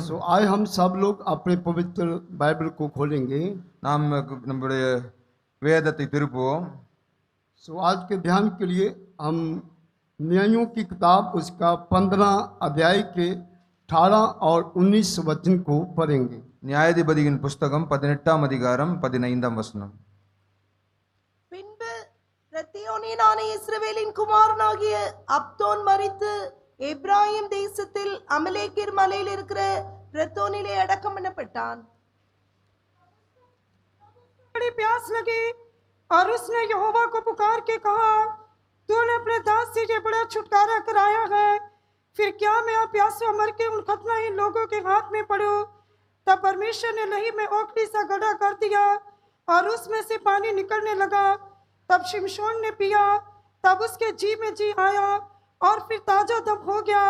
सो आज हम सब लोग अपने पवित्र बाइबल को खोलेंगे। நாம் நம்முடைய வேதத்தை திருப்புவோம். सो आज के ध्यान के लिए हम न्यायों की किताब उसका 15 अध्याय के 18 और 19 वचन को पढ़ेंगे। நியாயாதிபதியின் புஸ்தகம் 18ஆம் அதிகாரம் 15ஆம் வசனம். பின்பு ரத்தியோனியனான இஸ்ரவேலின் குமாரனாகிய அப்தோன் மரித்து எப்ராயிம் தேசத்தில் அமலேக்கிர் மலையில் இருக்கிற ரத்தோனிலே அடக்கம் பண்ணப்பட்டான். बड़ी प्यास लगी और उसने यहोवा को पुकार के कहा, तूने अपने दास से ये बड़ा छुटकारा कराया है, फिर क्या मैं प्यासा मर के उन खतनाहीन लोगों के हाथ में पड़ूं? तब परमेश्वर ने लही में ओखली सा गड्ढा कर दिया और उसमें से पानी निकलने लगा। तब शिमशोन ने पिया, तब उसके जी में जी आया और फिर ताजा दम हो गया।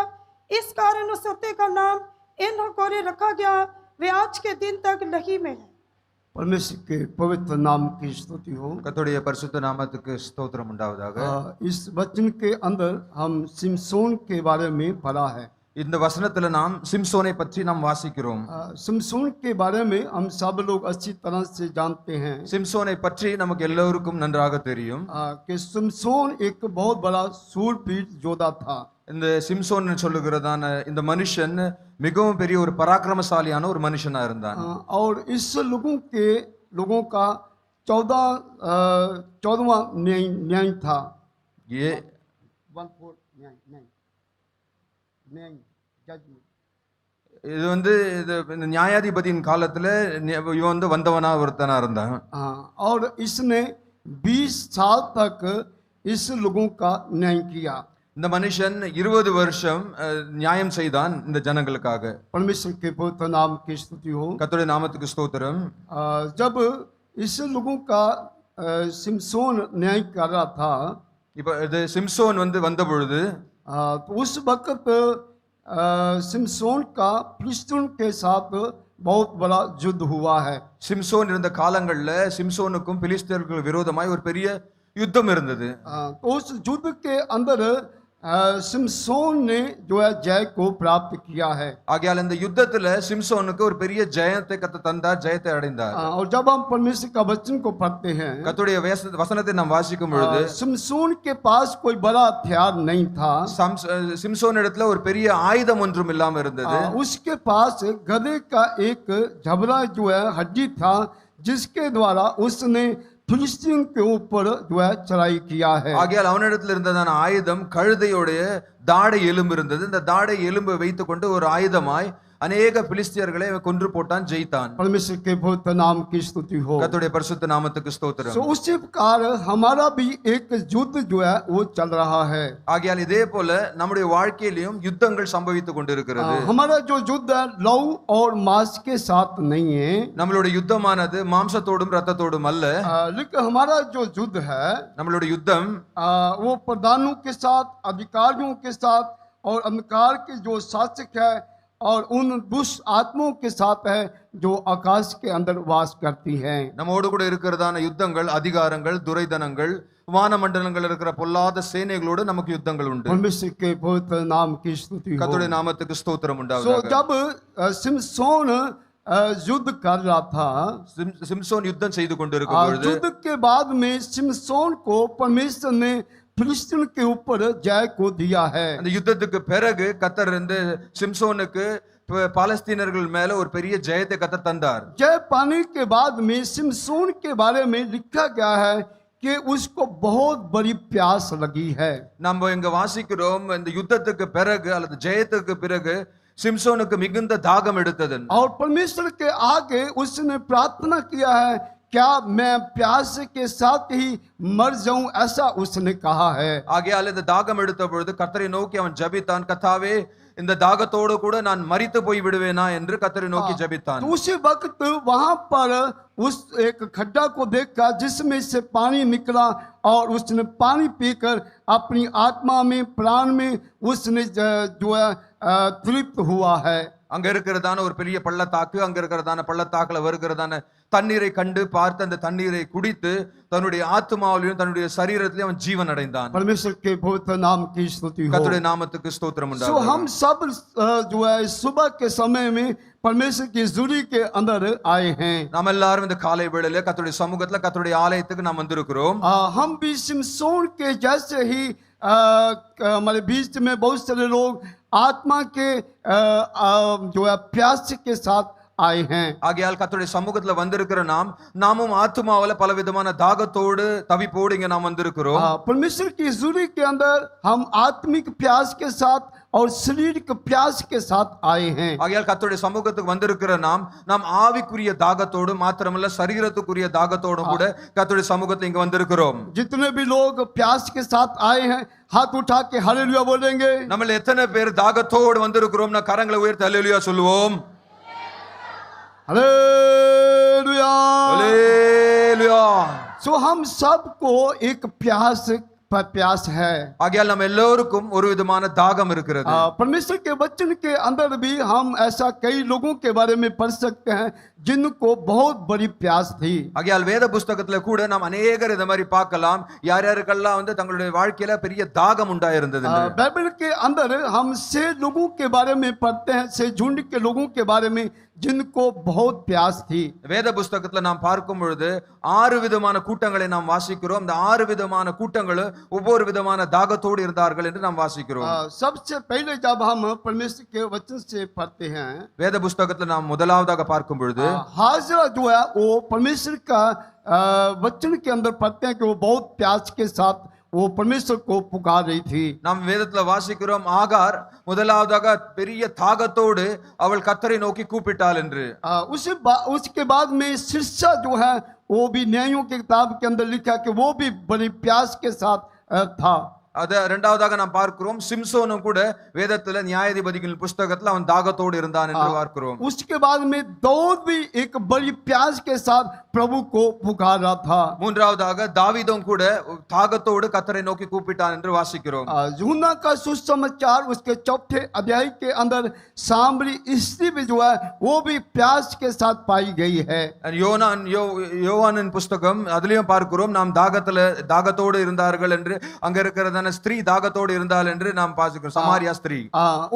इस कारण उस सत्य का नाम एनोकोरे रखा गया। वे आज के दिन तक लही में है। परमेश्वर के पवित्र नाम की स्तुति हो। கர்த்தருடைய பரிசுத்த நாமத்துக்கு ஸ்தோத்திரம் உண்டாவதாக. इस वचन के अंदर हम सिमसोन के बारे में पढ़ा है। இந்த வசனத்துல நாம் சிம்சோனை பற்றி நாம் வாசிக்கிறோம். सिमसोन के बारे में हम सब लोग अच्छी तरह से जानते हैं சிம்சோனை பற்றி நமக்கு எல்லோருக்கும் நன்றாக தெரியும். कि सिमसोन एक बहुत बड़ा शूरवीर योद्धा था। இந்த சிம்சோன் சொல்லுகிறதான இந்த மனுஷன் மிகவும் பெரிய ஒரு பராக்கிரமசாலியான ஒரு மனுஷனா இருந்தான். और इस लोगों का 14वां न्याय था। ये இது வந்து இந்த நியாயாதிபதியின் காலத்துல இவன் வந்து வந்தவனா ஒருத்தனா இருந்தான். और इसने 20 साल तक इस लोगों का न्याय किया। இந்த மனுஷன் 20 வருஷம் நியாயம் செய்தான் இந்த ஜனங்களுக்காக. परमेश्वर के पवित्र नाम की स्तुति हो। கர்த்தருடைய நாமத்துக்கு ஸ்தோத்திரம். जब इस लोगों का सिमसोन न्याय कर रहा था, இப்ப இது சிம்சோன் வந்து வந்த பொழுது तो उस वक्त सिमसोन का फिलिस्तीन के साथ बहुत बड़ा युद्ध हुआ है। சிம்சோன் இருந்த காலங்கள்ல சிம்சோனுக்கும் பிலிஸ்தீயர்களுக்கு விரோதமாய் ஒரு பெரிய யுத்தம் இருந்தது. तो उस युद्ध के अंदर सिमसोन ने जो है जय को प्राप्त किया है। ஆகையால் இந்த யுத்தத்துல சிம்சோனுக்கு ஒரு பெரிய ஜெயத்தை கர்த்தர் தந்தார், ஜெயத்தை அடைந்தார். और जब हम परमेश्वर का वचन को पढ़ते हैं, கர்த்தருடைய வசனத்தை நாம் வாசிக்கும் பொழுது सिमसोन के पास कोई बड़ा हथियार नहीं था। சிம்சோன் இடத்துல ஒரு பெரிய ஆயுதம் ஒன்றும் இல்லாம இருந்தது. उसके पास गधे का एक झबरा जो है हड्डी था, जिसके द्वारा उसने फिलिस्तीन के ऊपर जो है चढ़ाई किया है। ஆகையால் அவனிடத்தில் இருந்ததான ஆயுதம் கழுதையுடைய தாடை எலும்பு இருந்தது. இந்த தாடை எலும்பு வைத்துக் கொண்டு ஒரு ஆயுதமாய் அநேக பிலிஸ்தியர்களை கொன்று போட்டான், ஜெயித்தான். परमेश्वर के पवित्र नाम की स्तुति हो। கர்த்தருடைய பரிசுத்த நாமத்துக்கு ஸ்தோத்திரம். सो उसी प्रकार हमारा भी एक युद्ध जो है वो चल रहा है। ஆகையால் இதே போல நம்முடைய வாழ்க்கையிலும் யுத்தங்கள் சம்பவித்துக் கொண்டிருக்கிறது. हमारा जो युद्ध है लहू और मांस के साथ नहीं है। நம்மளுடைய யுத்தமானது மாம்சத்தோடும் இரத்தத்தோடும் அல்ல. लेकिन हमारा जो युद्ध है நம்மளுடைய யுத்தம் वो प्रधानों के साथ, अधिकारियों के साथ और अंधकार के जो शासक है और उन दुष्ट आत्माओं के साथ है जो आकाश के अंदर वास करती हैं। நம்மோடு கூட இருக்கிறதான யுத்தங்கள், அதிகாரங்கள், துரைதனங்கள், வானமண்டலங்கள் இருக்கிற பொல்லாத சேனைகளோடு நமக்கு யுத்தங்கள் உண்டு. परमेश्वर के पवित्र नाम की स्तुति हो। கர்த்தருடைய நாமத்துக்கு ஸ்தோத்திரம் सो உண்டாவதாக. जब सिमसोन युद्ध कर रहा था, சிம்சோன் யுத்தம் செய்து கொண்டிருக்கும் பொழுது युद्ध के बाद में सिमसोन को परमेश्वर ने फिलिस्तीन के ऊपर जय को दिया है। அந்த யுத்தத்துக்கு பிறகு கர்த்தர் இந்த சிம்சோனுக்கு பாலஸ்தீனர்கள் மேல ஒரு பெரிய ஜெயத்தை கர்த்தர் தந்தார். जय पाने के बाद में सिमसोन के बारे में लिखा गया है कि उसको बहुत बड़ी प्यास लगी है। நம்ம இங்க வாசிக்கிறோம், இந்த யுத்தத்துக்கு பிறகு அல்லது ஜெயத்துக்கு பிறகு சிம்சோனுக்கு மிகுந்த தாகம் எடுத்தது. और परमेश्वर के आगे उसने प्रार्थना किया है, क्या मैं प्यास के साथ ही मर जाऊं, ऐसा उसने कहा है। ஆகையால் இந்த தாகம் எடுத்த பொழுது கர்த்தரை நோக்கி அவன் ஜெபித்தான், கர்த்தாவே இந்த தாகத்தோடு கூட நான் மரித்து போய் விடுவேனா என்று கர்த்தரை நோக்கி ஜெபித்தான். तो उसी वक्त वहां पर उस एक खड्डा को देखा जिसमें से पानी निकला और उसने पानी पीकर अपनी आत्मा में, प्राण में उसने जो है तृप्त हुआ है. அங்க இருக்கிறதான ஒரு பெரிய பள்ளத்தாக்கு, அங்க இருக்கிறதான பள்ளத்தாக்குல வருகிறதான தண்ணீரை கண்டு பார்த்து அந்த தண்ணீரை குடித்து தன்னுடைய ஆத்மாவிலும் தன்னுடைய சரீரத்திலும் அவன் ஜீவன் அடைந்தான். परमेश्वर के पवित्र नाम की स्तुति हो। கர்த்தருடைய நாமத்துக்கு ஸ்தோத்திரம் सो உண்டாவதாக. हम सब जो है सुबह के समय में परमेश्वर की हजूरी के अंदर आए हैं। நாம் எல்லாரும் இந்த காலை வேளையில கர்த்தருடைய சமூகத்துல கர்த்தருடைய ஆலயத்துக்கு நாம் வந்திருக்கிறோம். हम भी सिमसोन के जैसे ही हमारे बीच में बहुत सारे लोग आत्मा के जो है प्यास के साथ आए हैं। ஆகையால் கர்த்தருடைய சமூகத்துல வந்திருக்கிற நாமும் ஆத்துமாவில பலவிதமான தாகத்தோடு தவிப்போடு இங்க நாம் வந்திருக்கிறோம். परमेश्वर की हजूरी के अंदर हम आत्मिक प्यास के साथ और शारीरिक प्यास के साथ आए हैं। ஆகையால் கர்த்தருடைய சமூகத்துக்கு வந்திருக்கிற நாம் ஆவிக்குரிய தாகத்தோடு மாத்திரமல்ல சரீரத்துக்குரிய தாகத்தோடும் கூட கர்த்தருடைய சமூகத்துல இங்க வந்திருக்கிறோம். जितने भी लोग प्यास के साथ आए हैं हाथ उठा के हालेलुया बोलेंगे। நம்ம எத்தனை பேர் தாகத்தோடு வந்திருக்கிறோம்னா கரங்களை உயர்த்தி ஹல்லேலூயா சொல்லுவோம். हालेलुया। ஹல்லேலூயா. सो हम सबको एक प्यास है। ஆகையால் நம்ம எல்லோருக்கும் ஒரு விதமான தாகம் இருக்கிறது. परमेश्वर के वचन के अंदर भी हम ऐसा कई लोगों के बारे में पढ़ सकते हैं जिनको बहुत बड़ी प्यास थी। ஆகையால் வேத புஸ்தகத்துல கூட நாம் अनेகர் இந்த மாதிரி பார்க்கலாம். யார் யாருக்கெல்லாம் தங்களுடைய வாழ்க்கையில பெரிய தாகம் உண்டாயிருந்தது. बाइबल के अंदर हम से लोगों के बारे में पढ़ते हैं, से झुंड के लोगों के बारे में जिनको बहुत प्यास थी। வேத புஸ்தகத்துல நாம் பார்க்கும் பொழுது 6 விதமான கூட்டங்களை நாம் வாசிக்கிறோம். அந்த 6 விதமான கூட்டங்களும் ஒவ்வொரு விதமான தாகத்தோடு இருந்தார்கள் என்று நாம் வாசிக்கிறோம். सबसे पहले जब हम परमेश्वर के वचन से पढ़ते हैं வேத புஸ்தகத்துல நாம் முதலாவதாக பார்க்கும் பொழுது हाजरा जो है वो परमेश्वर का वचन के अंदर पढ़ते हैं कि वो बहुत प्यास के साथ वो परमेश्वर को पुकार रही थी। நாம் வேதத்துல வாசிக்கிறோம் ஆகார் முதலாவதாக பெரிய தாகத்தோடு அவள் கர்த்தரை நோக்கி கூப்பிட்டாள் என்று. उसके बाद में सिरसा जो है वो भी न्यायों की किताब के अंदर लिखा कि वो भी बड़ी प्यास के साथ था। அத இரண்டாவதாக நாம் பார்க்கிறோம் சிம்சோனும் கூட வேதத்துல நியாயாதிபதிகள் புஸ்தகத்துல அவன் தாகத்தோடு இருந்தான் என்று பார்க்கிறோம். उसके बाद में दाऊद भी एक बड़ी प्यास के साथ प्रभु को पुकार रहा था। மூன்றாவதாக தாவீதும் கூட தாகத்தோடு கர்த்தரை நோக்கி கூப்பிட்டான் என்று வாசிக்கிறோம். यूहन्ना का सुसमाचार उसके 4 अध्याय के अंदर सामरी स्त्री भी जो है वो भी प्यास के साथ पाई गई है। யோவானின் புஸ்தகம் அதுலயும் பார்க்கிறோம் நாம் தாகத்தோடு இருந்தார்கள் என்று அங்க இருக்கிறதான ஸ்திரீ தாகத்தோடு இருந்தாள் என்று நாம் வாசிக்கிறோம். சமாரியா ஸ்திரீ.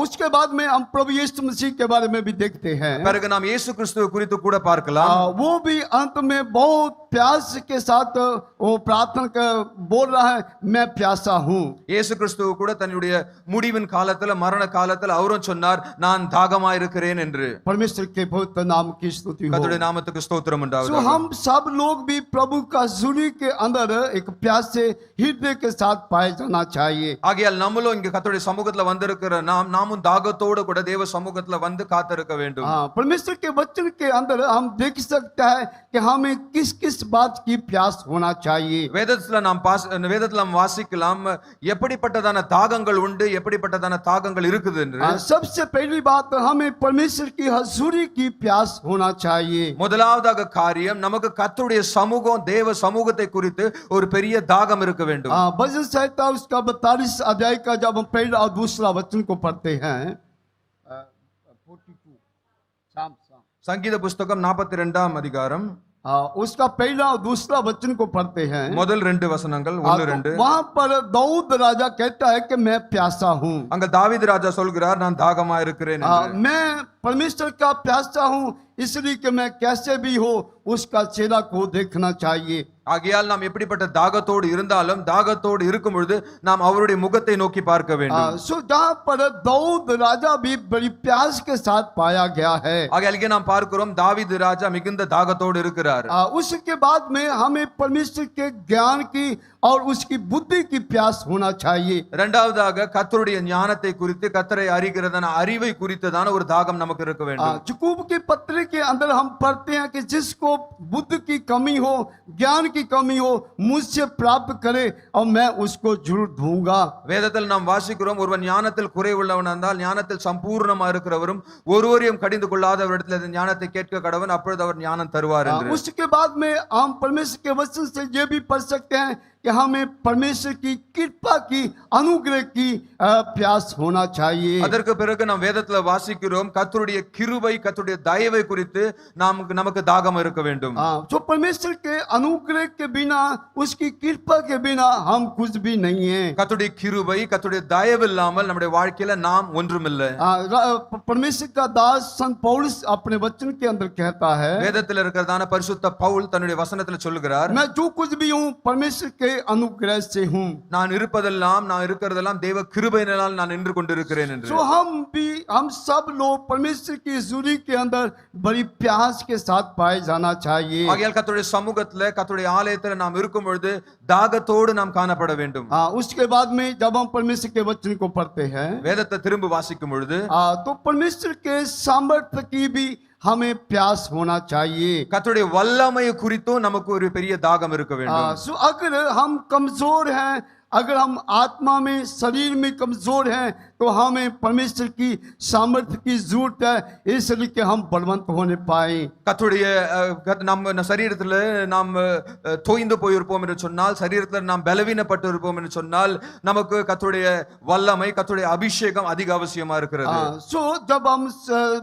उसके बाद में हम प्रभु यीशु मसीह के बारे में भी देखते हैं। பிறகு நாம் இயேசு கிறிஸ்து குறித்து கூட பார்க்கலாம். वो भी अंत में बहुत प्यास के साथ वो प्रार्थना कर बोल रहा है मैं प्यासा हूँ। இயேசு கிறிஸ்து கூட தன்னுடைய முடிவின் காலத்துல மரண காலத்துல அவரும் சொன்னார் நான் தாகமா இருக்கிறேன் என்று. परमेश्वर के पवित्र नाम की स्तुति हो। கர்த்தருடைய நாமத்துக்கு ஸ்தோத்திரம் உண்டாவதாக. तो हम सब लोग भी प्रभु का हजूरी के अंदर एक प्यास से हृदय के साथ पाए जाना चाहिए। ஆகையால் நம்மளும் இங்க கர்த்தருடைய சமூகத்துல வந்திருக்கிற நாமும் தாகத்தோடு கூட தேவ சமூகத்துல வந்து காத்திருக்க வேண்டும். परमेश्वर के वचन के अंदर हम देख सकते हैं कि हमें किस किस बात की प्यास होना चाहिए। வேதத்துல நாம் வாசிக்கலாம் எப்படிப்பட்டதான தாகங்கள் உண்டு எப்படிப்பட்டதான தாகங்கள் இருக்குது என்று. सबसे पहली बात हमें परमेश्वर की हजूरी की प्यास होना चाहिए। முதலாவதாக காரியம் நமக்கு கர்த்தருடைய சமூகம் தேவ சமூகத்தை குறித்து ஒரு பெரிய தாகம் இருக்க வேண்டும். भजन संहिता उसका 42 अध्याय का जब हम पहला और दूसरा वचन को पढ़ते हैं 42 சங்கீத புஸ்தகம் 42ஆம் அதிகாரம் उसका पहला और दूसरा वचन को पढ़ते हैं। முதல் 2 வசனங்கள் 1-2. वहां पर दाऊद राजा कहता है कि मैं प्यासा हूँ। அங்க தாவீது ராஜா சொல்கிறார் நான் தாகமா இருக்கிறேன் என்று. मैं परमेश्वर का प्यासा हूँ इसलिए कि मैं कैसे भी हो उसका चेहरा को देखना चाहिए। ஆகையால் நாம் எப்படிப்பட்ட தாகத்தோடு இருந்தாலும் தாகத்தோடு இருக்கும் பொழுது நாம் அவருடைய முகத்தை நோக்கி பார்க்க வேண்டும். सो जहाँ पर दाऊद राजा भी बड़ी प्यास के साथ पाया गया है। ஆகையால் இங்கே நாம் பார்க்கிறோம் தாவீது ராஜா மிகுந்த தாகத்தோடு இருக்கிறார். उसके बाद में हमें परमेश्वर के ज्ञान की और उसकी बुद्धि की प्यास होना चाहिए। இரண்டாவதாக கர்த்தருடைய ஞானத்தை குறித்து கர்த்தரை அறிகிறதான அறிவை குறித்ததான ஒரு தாகம் நமக்கு இருக்க வேண்டும். याकूब के पत्र के अंदर हम पढ़ते हैं कि जिसको बुद्धि की कमी हो ज्ञान की कमी हो मुझसे प्राप्त करे और मैं उसको जरूर दूंगा। வேதத்தில் நாம் வாசிக்கிறோம் ஒருவன் ஞானத்தில் குறைவுள்ளவன் என்றால் ஞானத்தில் சம்பூர்ணமா இருக்கிறவரும் ஒருவரையும் கடிந்து கொள்ளாதவரிடத்தில் அந்த ஞானத்தை கேட்க கடவன் அப்பொழுது அவர் ஞானம் தருவார் என்று. उसके बाद में हम परमेश्वर के वचन से ये भी पढ़ सकते हैं कि हमें परमेश्वर की कृपा की अनुग्रह की प्यास होना चाहिए। அதற்கு பிறகு நாம் வேதத்துல வாசிக்கிறோம் கர்த்தருடைய கிருபை கர்த்தருடைய தயவை குறித்து நமக்கு தாகம் இருக்க வேண்டும். जो परमेश्वर के अनुग्रह के बिना उसकी कृपा के बिना हम कुछ भी नहीं है। கர்த்தருடைய கிருபை கர்த்தருடைய தயவு இல்லாமல் நம்முடைய வாழ்க்கையில நாம் ஒன்றுமில்லை. परमेश्वर का दास संत पौलुस अपने वचन के अंदर कहता है, வேதத்தில் இருக்கிறதான பரிசுத்த பவுல் தன்னுடைய வசனத்துல சொல்லுகிறார், मैं जो कुछ भी हूँ परमेश्वर के अनुग्रह से हूँ। நான் இருப்பதெல்லாம் நான் இருக்கிறதெல்லாம் தேவ கிருபையினால் நான் நின்று கொண்டிருக்கிறேன் என்று. तो हम सब लोग परमेश्वर की हजूरी के अंदर बड़ी प्यास के साथ पाए जाना चाहिए। ஆகையால் கர்த்தருடைய சமூகத்துல கர்த்தருடைய ஆலயத்துல நாம் இருக்கும் பொழுது தாகத்தோடு நாம் காணப்பட வேண்டும். उसके बाद में जब हम परमेश्वर के वचन को पढ़ते हैं, வேதத்தை திரும்ப வாசிக்கும் பொழுது तो परमेश्वर के सामर्थ्य की भी हमें प्यास होना चाहिए। கர்த்தருடைய வல்லமை குறித்தும் நமக்கு ஒரு பெரிய தாகம் இருக்க வேண்டும். अगर हम कमजोर हैं, अगर हम आत्मा में शरीर में कमजोर हैं, तो हमें परमेश्वर की सामर्थ्य की जरूरत है, इसलिए हम बलवंत होने पाए। கர்த்தருடைய நம்ம சரீரத்துல நாம் தோய்ந்து போயிருப்போம் என்று சொன்னால், சரீரத்துல நாம் பலவீனப்பட்டு இருப்போம் என்று சொன்னால், நமக்கு கர்த்தருடைய வல்லமை கர்த்தருடைய அபிஷேகம் அதிக அவசியமா இருக்கிறது. जब हम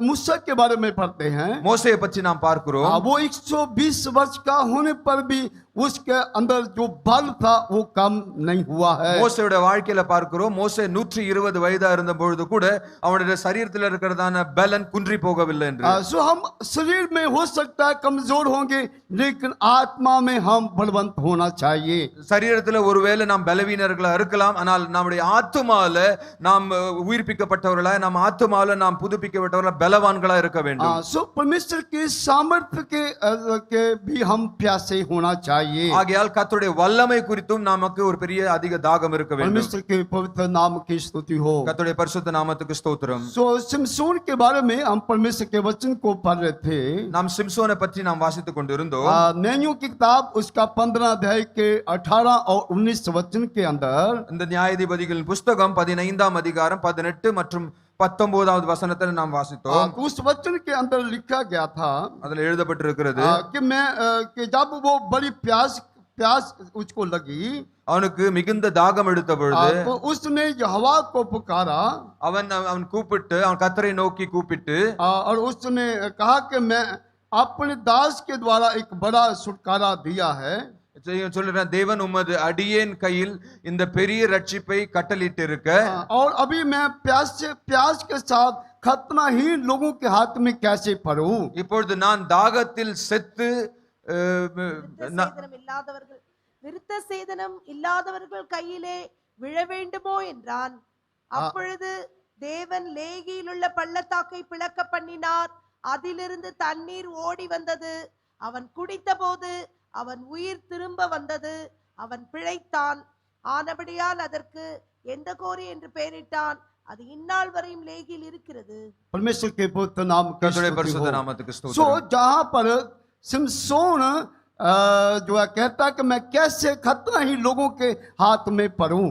मूसा के बारे में पढ़ते हैं, மோசேயை பற்றி நாம் பார்க்கிறோம். वो 120 वर्ष का होने पर भी उसके अंदर जो बल था वो कम नहीं हुआ है। மோசேயோட வாழ்க்கையில பார்க்கிறோம், மோசே 120 வயதா இருந்த பொழுது கூட அவனுடைய சரீரத்தில் இருக்கிறதான பலன் குன்றி போகவில்லை என்று. हम शरीर में हो सकता है कमजोर होंगे, लेकिन आत्मा में हम बलवंत होना चाहिए। சரீரத்தில் ஒருவேளை நாம் பலவீனர்களா இருக்கலாம், ஆனால் நம்முடைய ஆத்துமால நாம் உயிர்ப்பிக்கப்பட்டவர்களா, நாம் ஆத்துமால நாம் புதுப்பிக்கப்பட்டவர்களா பலவான்களா இருக்க வேண்டும். परमेश्वर की सामर्थ्य के भी हम प्यासे होना चाहिए। ஆகையால் கர்த்தருடைய வல்லமை குறித்தும் நமக்கு ஒரு பெரிய அதிக தாகம் இருக்க வேண்டும். परमेश्वर के पवित्र नाम की स्तुति हो। கர்த்தருடைய பரிசுத்த நாமத்துக்கு ஸ்தோத்திரம். सिमसोन के बारे में हम परमेश्वर के वचन को पढ़ रहे थे। நாம் சிம்சோனை பற்றி நாம் வாசித்துக் கொண்டிருந்தோம். न्यायों की किताब उसका 15 अध्याय के 18 और 19 वचन के अंदर இந்த நியாயாதிபதிகளின் புஸ்தகம் 15ஆம் அதிகாரம் 18 மற்றும் 19வது வசனத்தை நாம் வாசித்தோம். उस वचन के अंदर लिखा गया था, அதுல எழுதப்பட்டிருக்கிறது, कि जब वो बड़ी प्यास उसको लगी, அவனுக்கு மிகுந்த தாகம் எடுத்த பொழுது तो उसने यहोवा को पुकारा, அவன் கூப்பிட்டு அவன் கர்த்தரை நோக்கி கூப்பிட்டு और उसने कहा कि मैं अपने दास के द्वारा एक बड़ा छुटकारा दिया है। சொல்றேன், தேவன் உமது அடியேன் கையில் இந்த பெரிய ரட்சிப்பை கட்டளிட்டு இருக்க, और अभी मैं प्यास के साथ खतनाहीन लोगों के हाथ में कैसे पड़ूं। இப்பொழுது நான் தாகத்தில் செத்து விருத்த சேதனம் இல்லாதவர்கள் கையிலே விழ வேண்டுமோ என்றான். அப்பொழுது தேவன் லேகியில் உள்ள பள்ளத்தாக்கை பிளக்க பண்ணினார். அதிலிருந்து தண்ணீர் ஓடி வந்தது. அவன் குடித்த போது அவன் உயிர் திரும்ப வந்தது. அவன் பிழைத்தான். ஆனபடியால் அதற்கு எந்த கோரி என்று பெயரிட்டான். அது இந்நாள் வரையும் லேகியில் இருக்கிறது. परमेश्वर के पवित्र नाम की பரிசுத்த நாமத்துக்கு सो ஸ்தோத்திரம். जहां पर सिमसोन जो है कहता कि मैं कैसे खतनाहीन लोगों के हाथ में पड़ूं।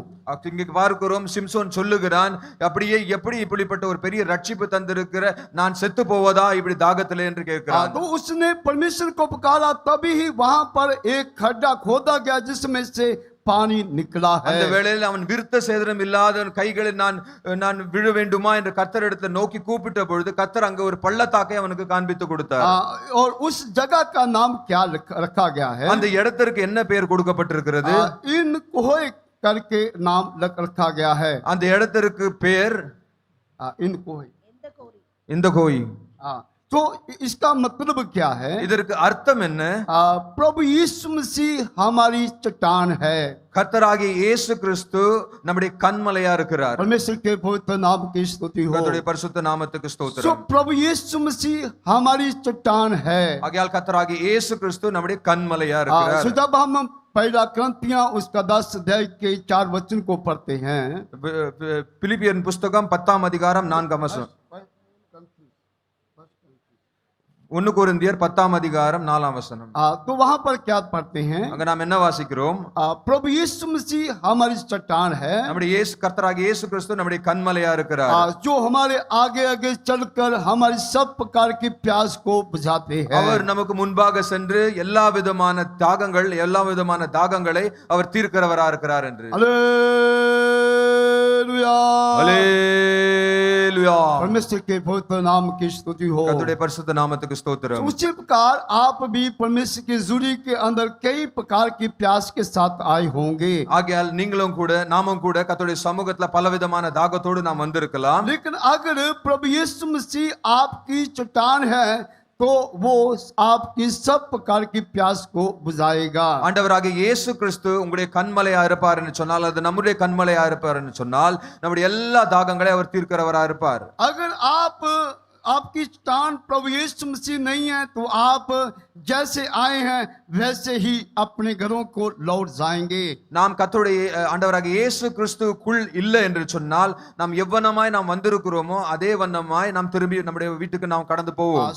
இங்க பார்க்கிறோம், சிம்சோன் சொல்லுகிறான், அப்படியே எப்படி இப்படிப்பட்ட ஒரு பெரிய ரட்சிப்பு தந்திருக்கிற நான் செத்து போவதா இப்படி தாகத்திலே என்று கேட்கிறான். तो उसने परमेश्वर को पुकारा, तभी ही वहां पर एक खड्डा खोदा गया जिसमें से पानी निकला है। அந்த வேளையில் அவன் விருத்த சேதனம் இல்லாதவன் கைகளில் நான் விழ வேண்டுமா என்று கர்த்தரிடத்தில் நோக்கி கூப்பிட்ட பொழுது கர்த்தர் அங்க ஒரு பள்ளத்தாக்கை அவனுக்கு காண்பித்து கொடுத்தார். और उस जगह का नाम क्या रखा गया है? அந்த இடத்திற்கு என்ன பெயர் கொடுக்கப்பட்டிருக்கிறது? इन कोहे करके नाम रखा गया है। அந்த இடத்திற்கு பெயர் इन कोहे, இந்த கோய். तो इसका मतलब क्या है? இதற்கு அர்த்தம் என்ன? प्रभु यीशु मसीह हमारी चट्टान है। கர்த்தராகிய இயேசு கிறிஸ்து நம்முடைய கன்மலையா இருக்கிறார். परमेश्वर के पवित्र नाम की स्तुति हो। கர்த்தருடைய பரிசுத்த நாமத்துக்கு सो ஸ்தோத்திரம். प्रभु यीशु मसीह हमारी चट्टान है। ஆகையால் கர்த்தராகிய இயேசு கிறிஸ்து நம்முடைய கன்மலையா இருக்கிறார். सो जब हम पहला क्रंथियां उसका 10 अध्याय के 4 वचन को पढ़ते हैं, பிலிப்பியன் புஸ்தகம் 10ஆம் அதிகாரம் 4ஆம் வசனம். 1 கொரிந்தியர் 10ஆம் அதிகாரம் 4ஆம் வசனம். तो वहां पर क्या पढ़ते हैं? அங்க நாம் என்ன வாசிக்கிறோம்? प्रभु यीशु मसीह हमारी चट्टान है, நம்முடைய கர்த்தராகிய இயேசு கிறிஸ்து நம்முடைய கன்மலையா இருக்கிறார். जो हमारे आगे आगे चलकर हमारी सब प्रकार की प्यास को बुझाते हैं. அவர் நமக்கு முன்பாக சென்று எல்லா விதமான தாகங்களை அவர் தீர்க்கிறவரா இருக்கிறார் என்று. हालेलुया, அல்லேலூயா. परमेश्वर के पवित्र नाम की स्तुति हो. கர்த்தருடைய பரிசுத்த நாமத்துக்கு ஸ்தோத்திரம். उसी प्रकार आप भी परमेश्वर की जुड़ी के अंदर कई प्रकार की प्यास के साथ आए होंगे. ஆகையால் நாமும் கூட கர்த்தருடைய சமூகத்துல பலவிதமான தாகத்தோடு நாம் வந்திருக்கலாம். लेकिन अगर प्रभु यीशु मसीह आपकी चट्टान है तो वो आपकी सब प्रकार की प्यास को बुझाएगा. ஆண்டவராகிய இயேசு கிறிஸ்து உங்களுடைய கன்மலையா இருப்பார் என்று சொன்னால், அது நம்முடைய கன்மலையா இருப்பார் என்று சொன்னால், நம்முடைய எல்லா தாகங்களை அவர் தீர்க்கிறவரா இருப்பார். अगर आपकी चट्टान प्रभु यीशु मसीह नहीं है तो आप जैसे आए हैं वैसे ही अपने घरों को लौट जाएंगे. நாம் கர்த்தருடைய ஆண்டவராகிய இயேசு கிறிஸ்துவுக்குள் இல்லை என்று சொன்னால், நாம் எவ்வனமாய் நாம் வந்திருக்கிறோமோ அதே வண்ணமாய் நாம் திரும்பி நம்முடைய வீட்டுக்கு நாம் கடந்து போவோம்.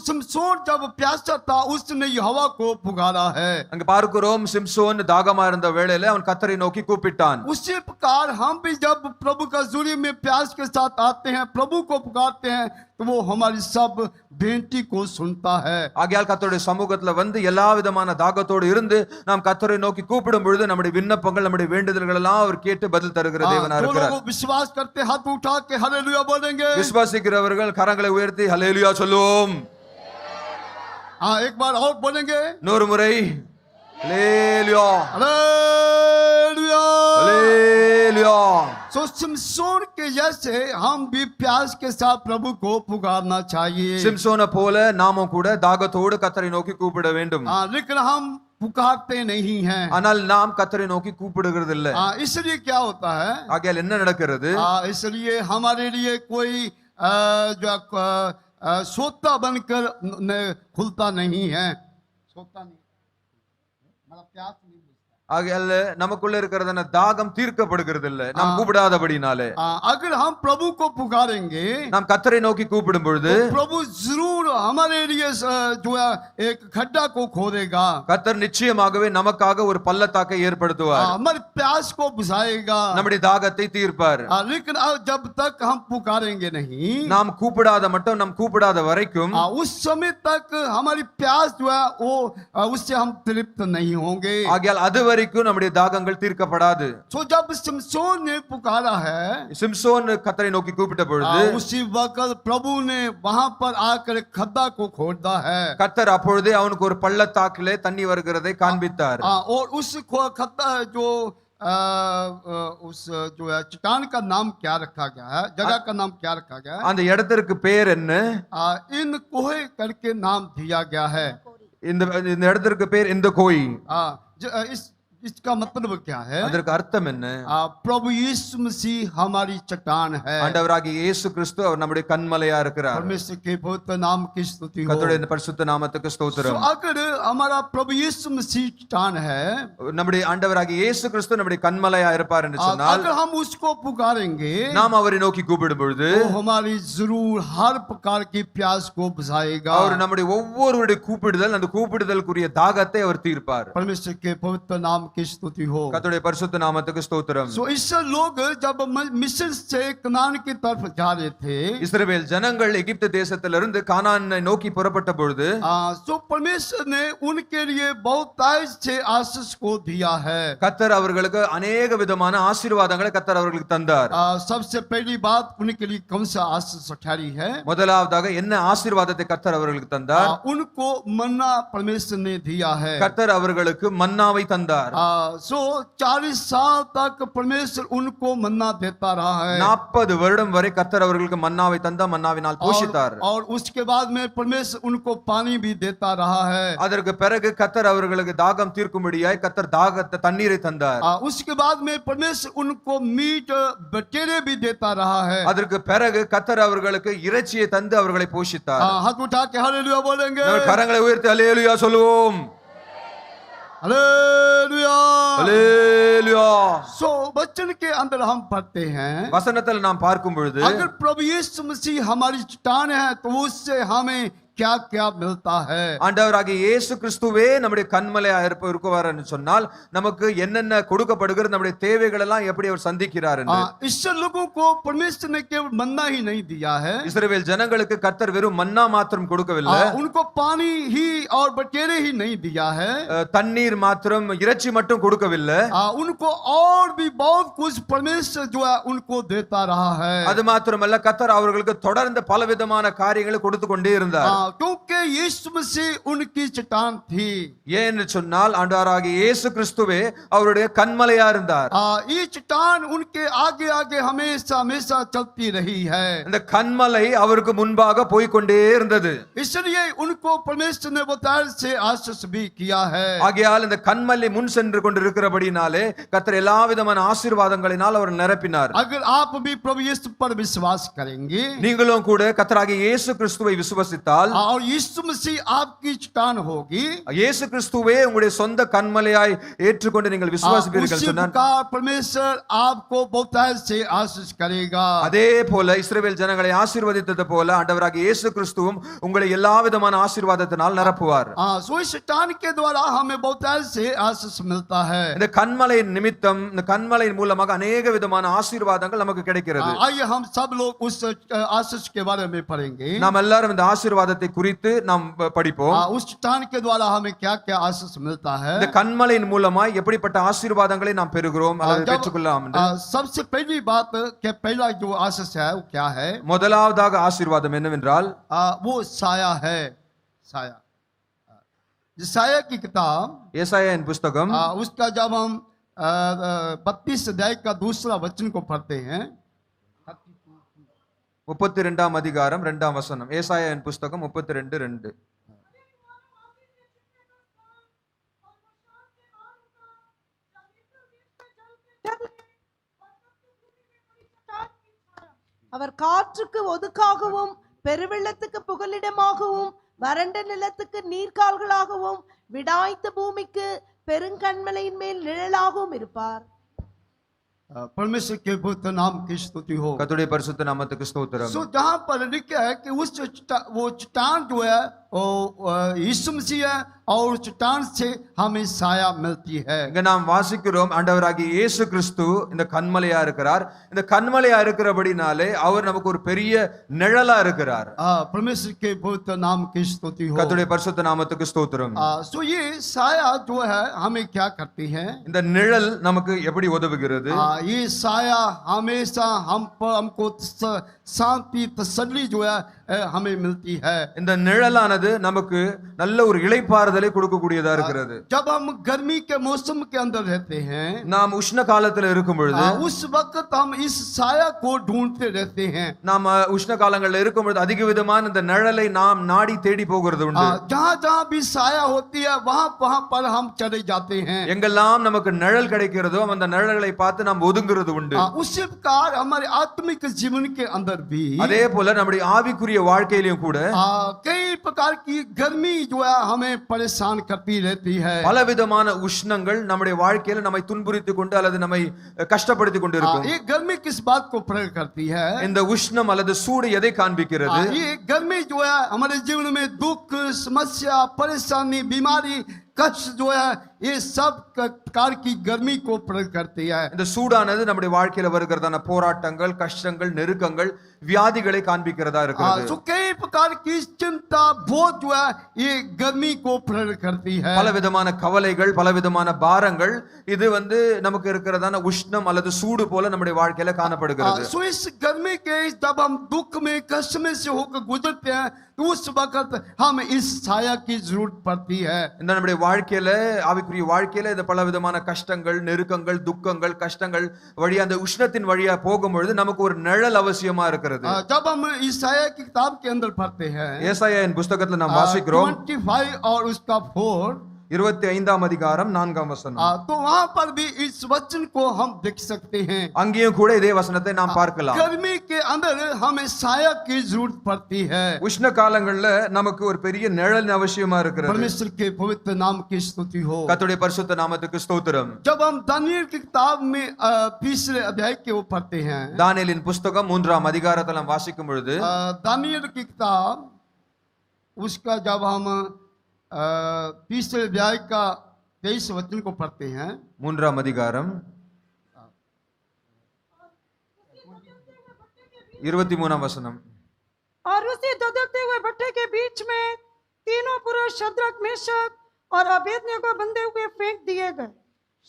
सिमसोन जब प्यासा था उसने यहोवा को पुकारा है. அங்க பார்க்கிறோம், சிம்சோன் தாகமா இருந்த வேளையில அவன் கர்த்தரை நோக்கி கூப்பிட்டான். उसी प्रकार हम भी जब प्रभु का जुड़ी में प्यास के साथ आते हैं, प्रभु को पुकारते हैं, तो वो हमारी सब बेनती को सुनता है. ஆகையால் கர்த்தருடைய சமூகத்துல வந்து எல்லா விதமான தாகத்தோடு இருந்து நாம் கர்த்தரை நோக்கி கூப்பிடும் பொழுது நம்முடைய விண்ணப்பங்கள், நம்முடைய வேண்டுதல்கள் எல்லாம் அவர் கேட்டு பதில் தருகிற தேவனா இருக்கிறார். जो लोग विश्वास करते हाथ उठा के हालेलुया बोलेंगे. விசுவாசிக்கிறவர்கள் கரங்களை உயர்த்தி ஹல்லேலூயா சொல்லுவோம். एक बार और बोलेंगे. நூறு முறை ஹல்லேலூயா, हालेलुया, ஹல்லேலூயா. तो सिमसोन के जैसे हम भी प्यास के साथ प्रभु को पुकारना चाहिए. சிம்சோனை போல நாமும் கூட தாகத்தோடு கர்த்தரை நோக்கி கூப்பிட வேண்டும். लेकिन हम पुकारते नहीं हैं. ஆனால் நாம் கர்த்தரை நோக்கி கூப்பிடுகிறது இல்லை. इसलिए क्या होता है? ஆகையால் என்ன நடக்கிறது? इसलिए हमारे लिए कोई जो सोता बनकर खुलता नहीं है. सोता नहीं मतलब प्यास नहीं. ஆகையால் நமக்குள்ள இருக்கிறதான தாகம் தீர்க்கப்படுகிறது இல்லை, நாம் கூப்பிடாதபடினாலே. अगर हम प्रभु को पुकारेंगे, நாம் கர்த்தரை நோக்கி கூப்பிடும் பொழுது प्रभु जरूर हमारे लिए जो है एक खड्डा को खोदेगा. கர்த்தர் நிச்சயமாகவே நமக்காக ஒரு பள்ளத்தாக்கை ஏற்படுத்துவார். हमारी प्यास को बुझाएगा. நம்முடைய தாகத்தை தீர்ப்பார். लेकिन जब तक हम पुकारेंगे नहीं, நாம் கூப்பிடாத வரைக்கும் उस समय तक हमारी प्यास जो है वो उससे हम तृप्त नहीं होंगे. ஆகையால் அது வரைக்கும் நம்முடைய தாகங்கள் தீர்க்கப்படாது. तो जब सिमसोन ने पुकारा है, சிம்சோன் கர்த்தரை நோக்கி கூப்பிட்ட பொழுது उसी वक्त प्रभु ने वहां पर आकर खड्डा को खोदा है. கர்த்தர் அப்பொழுதே அவனுக்கு ஒரு பள்ளத்தாக்கிலே தண்ணி வருகிறதை காண்பித்தார். और उस खड्डा जो उस जो है चट्टान का नाम क्या रखा गया है, जगह का नाम क्या रखा गया है? அந்த இடத்திற்கு பேர் என்ன? इन कोहे करके नाम दिया गया है. இந்த இடத்திற்கு பேர் இந்த கோய். इसका मतलब क्या है? அதற்கு அர்த்தம் என்ன? प्रभु यीशु मसीह हमारी चट्टान है. ஆண்டவராகிய இயேசு கிறிஸ்து அவர் நம்முடைய கன்மலையா இருக்கிறார். परमेश्वर के पवित्र नाम की स्तुति हो. கர்த்தருடைய பரிசுத்த நாமத்துக்கு ஸ்தோத்திரம். अगर हमारा प्रभु यीशु मसीह चट्टान है, நம்முடைய ஆண்டவராகிய இயேசு கிறிஸ்து நம்முடைய கன்மலையா இருப்பார் என்று சொன்னால், अगर हम उसको पुकारेंगे, நாம் அவரை நோக்கி கூப்பிடும் பொழுது वो हमारी जरूर हर प्रकार की प्यास को बुझाएगा. அவர் நம்முடைய ஒவ்வொருவருடைய கூப்பிடுதல், அந்த கூப்பிடுதலுக்குரிய தாகத்தை அவர் தீர்ப்பார். परमेश्वर के पवित्र नाम की स्तुति हो. கர்த்தருடைய பரிசுத்த நாமத்துக்கு ஸ்தோத்திரம். सो इससे लोग जब मिस्र से कनान की तरफ जा रहे थे, இஸ்ரவேல் ஜனங்கள் எகிப்து தேசத்திலிருந்து கானானை நோக்கி புறப்பட்ட பொழுது तो परमेश्वर ने उनके लिए बहुत ताज से आशीष को दिया है. கர்த்தர் அவர்களுக்கு अनेक விதமான ஆசீர்வாதங்களை கர்த்தர் அவர்களுக்கு தந்தார். सबसे पहली बात उनके लिए कौन सा आशीष ठहरी है? முதலாவதாக என்ன ஆசீர்வாதத்தை கர்த்தர் அவர்களுக்கு தந்தார்? उनको मन्ना परमेश्वर ने दिया है. கர்த்தர் அவர்களுக்கு மன்னாவை தந்தார். सो 40 साल तक परमेश्वर उनको मन्ना देता रहा है. 40 வருடம் வரை கர்த்தர் அவர்களுக்கு மன்னாவை தந்த மன்னாவினால் போஷித்தார். और उसके बाद में परमेश्वर उनको पानी भी देता रहा है. அதற்கு பிறகு கர்த்தர் அவர்களுக்கு தாகம் தீர்க்கும்படியாய் கர்த்தர் தண்ணீரை தந்தார். उसके बाद में परमेश्वर उनको मीट बटेरे भी देता रहा है. அதற்கு பிறகு கர்த்தர் அவர்களுக்கு இறைச்சியை தந்து அவர்களை போஷித்தார். हाथ उठा के हालेलुया बोलेंगे. கரங்களை உயர்த்தி ஹல்லேலூயா சொல்லுவோம். Hallelujah, hallelujah. सो वचन के अंदर हम पढ़ते हैं, வசனத்தில் நாம் பார்க்கும் பொழுது अगर प्रभु यीशु मसीह हमारी चट्टान है तो उससे हमें क्या क्या मिलता है। ஆண்டவராகிய இயேசு கிறிஸ்துவே நம்முடைய கண்மலையா இருக்குவார்னு சொன்னால் நமக்கு என்னென்ன கொடுக்கப்படுகிறது, நம்முடைய தேவைகள் எல்லாம் எப்படி அவர் சந்திக்கிறார் என்று. इसराइल लोगों को परमेश्वर ने केवल मन्ना ही नहीं दिया है, இஸ்ரவேல் ஜனங்களுக்கு கர்த்தர் வெறும் மன்னா மாத்திரம் கொடுக்கவில்லை, उनको पानी ही और बटेरे ही नहीं दिया है, தண்ணீர் மாத்திரம் இறைச்சி மட்டும் கொடுக்கவில்லை, उनको और भी बहुत कुछ परमेश्वर जो है उनको देता रहा है। அது மாத்திரமல்ல, கர்த்தர் அவர்களுக்கு தொடர்ந்து பலவிதமான காரியங்களை கொடுத்து கொண்டே இருந்தார். क्योंकि यीशु मसीह उनकी चट्टान थी। ஏன்னு சொன்னால் ஆண்டவராகிய இயேசு கிறிஸ்துவே அவருடைய கண்மலையா இருந்தார். ये चट्टान उनके आगे आगे हमेशा हमेशा चलती रही है। இந்த கண்மலை அவருக்கு முன்பாக போய்க்கொண்டே இருந்தது. इसलिए उनको परमेश्वर ने बताया से आशीष भी किया है। ஆகையால் இந்த கண்மலை முன் சென்று கொண்டிருக்கிறபடினாலே கர்த்தர் எல்லா விதமான ஆசீர்வாதங்களினால் அவர் நிரப்பினார். अगर आप भी प्रभु यीशु पर विश्वास करेंगे, நீங்களும் கூட கர்த்தராகிய இயேசு கிறிஸ்துவை விசுவாசித்தால், और यीशु मसीह आपकी चट्टान होगी, இயேசு கிறிஸ்துவே உங்களுடைய சொந்த கண்மலையாய் ஏற்றுக்கொண்டு நீங்கள் விசுவாசிப்பீர்கள் उसी சொன்னால், प्रकार परमेश्वर आपको बहुतायत से आशीष करेगा। அதே போல இஸ்ரவேல் ஜனங்களை ஆசீர்வதித்தது போல ஆண்டவராகிய இயேசு கிறிஸ்துவும் உங்களை எல்லா விதமான ஆசீர்வாதத்தினால் நிரப்புவார். सो इस चट्टान के द्वारा हमें बहुतायत से आशीष मिलता है। இந்த கண்மலையின் நிமித்தம், இந்த கண்மலையின் மூலமாக अनेक விதமான ஆசீர்வாதங்கள் நமக்கு கிடைக்கிறது. आइए हम सब लोग उस आशीष के बारे में पढ़ेंगे। நாம் எல்லாரும் இந்த ஆசீர்வாதத்தை குறித்து நாம் படிப்போம். उस चट्टान के द्वारा हमें क्या क्या आशीष मिलता है। இந்த கண்மலையின் மூலமாய் எப்படிப்பட்ட ஆசீர்வாதங்களை நாம் பெறுகிறோம் அல்லது பெற்றுக்கொள்ளலாம் என்று. सबसे पहली बात कि पहला जो आशीष है वो क्या है। முதலாவதாக ஆசீர்வாதம் என்னவென்றால் वो साया है। साया, साया की किताब ஏசாயாவின் புத்தகம் उसका जब हम 32 अध्याय का दूसरा वचन को पढ़ते हैं, 32ஆம் அதிகாரம் 2ஆம் வசனம். ஏசாயாவின் புத்தகம் 32:2. அவர் காற்றுக்கு ஒதுக்காகவும் பெருவெள்ளத்துக்கு புகலிடமாகவும் வறண்ட நிலத்துக்கு நீர்க்கால்களாகவும் விடாய்த்த பூமிக்கு பெருங்கண்மலையின் மேல் நிழலாகவும் இருப்பார். परमेश्वर के पवित्र नाम की स्तुति हो। கர்த்தருடைய பரிசுத்த நாமத்துக்கு ஸ்தோத்திரம். सो जहां पर लिखा है कि वो चट्टान जो है वो यीशु मसीह है और चट्टान से हमें साया मिलती है। இங்க நாம் வாசிக்கிறோம், ஆண்டவராகிய இயேசு கிறிஸ்து இந்த கண்மலையா இருக்கிறார். இந்த கண்மலையா இருக்கிறபடினாலே அவர் நமக்கு ஒரு பெரிய நிழலா இருக்கிறார். परमेश्वर के पवित्र नाम की स्तुति हो। கர்த்தருடைய பரிசுத்த நாமத்துக்கு ஸ்தோத்திரம். सो ये साया जो है हमें क्या करती है। இந்த நிழல் நமக்கு எப்படி உதவுகிறது? ये साया हमेशा हमको शांति तसल्ली जो है हमें मिलती है। இந்த நிழலானது நமக்கு நல்ல ஒரு இளைப்பாறுதலை கொடுக்கக்கூடியதா இருக்கிறது. जब हम गर्मी के मौसम के अंदर रहते हैं, நாம் உஷ்ண காலத்துல இருக்கும் பொழுது उस वक्त हम इस साया को ढूंढते रहते हैं। நாம் உஷ்ண காலங்கள்ல இருக்கும் பொழுது அதிக விதமான இந்த நிழலை நாம் நாடி தேடி போகிறது உண்டு. जहाँ जहाँ भी साया होती है वहाँ वहाँ पर हम चले जाते हैं। எங்கெல்லாம் நமக்கு நிழல் கிடைக்கிறதோ அந்த நிழல்களை பார்த்து நாம் ஒதுங்குறது உண்டு. उसी प्रकार हमारे आत्मिक जीवन के अंदर भी அதே போல நம்முடைய ஆவிக்குரிய வாழ்க்கையிலும் கூட कई प्रकार की गर्मी जो है हमें परेशान करती रहती है। பலவிதமான உஷ்ணங்கள் நம்முடைய வாழ்க்கையில நம்மை துன்புறுத்திக் கொண்டு அல்லது நம்மை கஷ்டப்படுத்திக் கொண்டு இருக்கும். ये गर्मी किस बात को प्रकट करती है। இந்த உஷ்ணம் அல்லது சூடு எதை காண்பிக்கிறது? ये गर्मी जो है हमारे जीवन में दुख, समस्या, परेशानी, बीमारी, कष्ट जो है ये सब प्रकार की गर्मी को प्रकट करती है। இந்த சூடானது நம்முடைய வாழ்க்கையில வருகிறதான போராட்டங்கள், கஷ்டங்கள், நெருக்கங்கள், வியாதிகளை காண்பிக்கிறதா இருக்கிறது. तो कई प्रकार की चिंता, बोझ जो है ये गर्मी को प्रकट करती है। பலவிதமான கவலைகள், பலவிதமான பாரங்கள், இது நமக்கு இருக்கிறதான உஷ்ணம் அல்லது சூடு போல நம்முடைய வாழ்க்கையில காணப்படுகிறது. सो इस गर्मी के जब हम दुख में, कष्ट में से होकर गुजरते हैं तो उस वक्त हम इस छाया की जरूरत पड़ती है। இந்த நம்முடைய வாழ்க்கையில, ஆவிக்குரிய வாழ்க்கையில இந்த பலவிதமான கஷ்டங்கள், நெருக்கங்கள், துக்கங்கள், கஷ்டங்கள் வழியா அந்த உஷ்ணத்தின் வழியா போகும்பொழுது நமக்கு ஒரு நிழல் அவசியமா இருக்கிறது. जब हम इस छाया की किताब के अंदर पढ़ते हैं, ஏசாயாவின் புத்தகத்துல நாம் வாசிக்கிறோம் 25 और उसका 4, 25ஆம் அதிகாரம் 4ஆம் வசனம். तो वहां पर भी इस वचन को हम देख सकते हैं। அங்கேயும் கூட இதே வசனத்தை நாம் பார்க்கலாம். गर्मी के अंदर हमें छाया की जरूरत पड़ती है। உஷ்ண காலங்கள்ல நமக்கு ஒரு பெரிய நிழல் அவசியமா இருக்கிறது. परमेश्वर के पवित्र नाम की स्तुति हो। கர்த்தருடைய பரிசுத்த நாமத்துக்கு ஸ்தோத்திரம். जब हम दानियेल की किताब में 3 अध्याय के वो पढ़ते हैं, தானியேலின் புத்தகம் 3ஆம் அதிகாரத்தில் நாம் வாசிக்கும் பொழுது दानियेल की किताब उसका जब हम तीसरे अध्याय का 23 वचन को पढ़ते हैं, மூன்றாம் அதிகாரம் 23ஆம் வசனம். और उसी धधकते हुए भट्ठे के बीच में तीनों पुरुष शद्रक मेशक और अबेदनगो बंधे हुए फेंक दिए गए.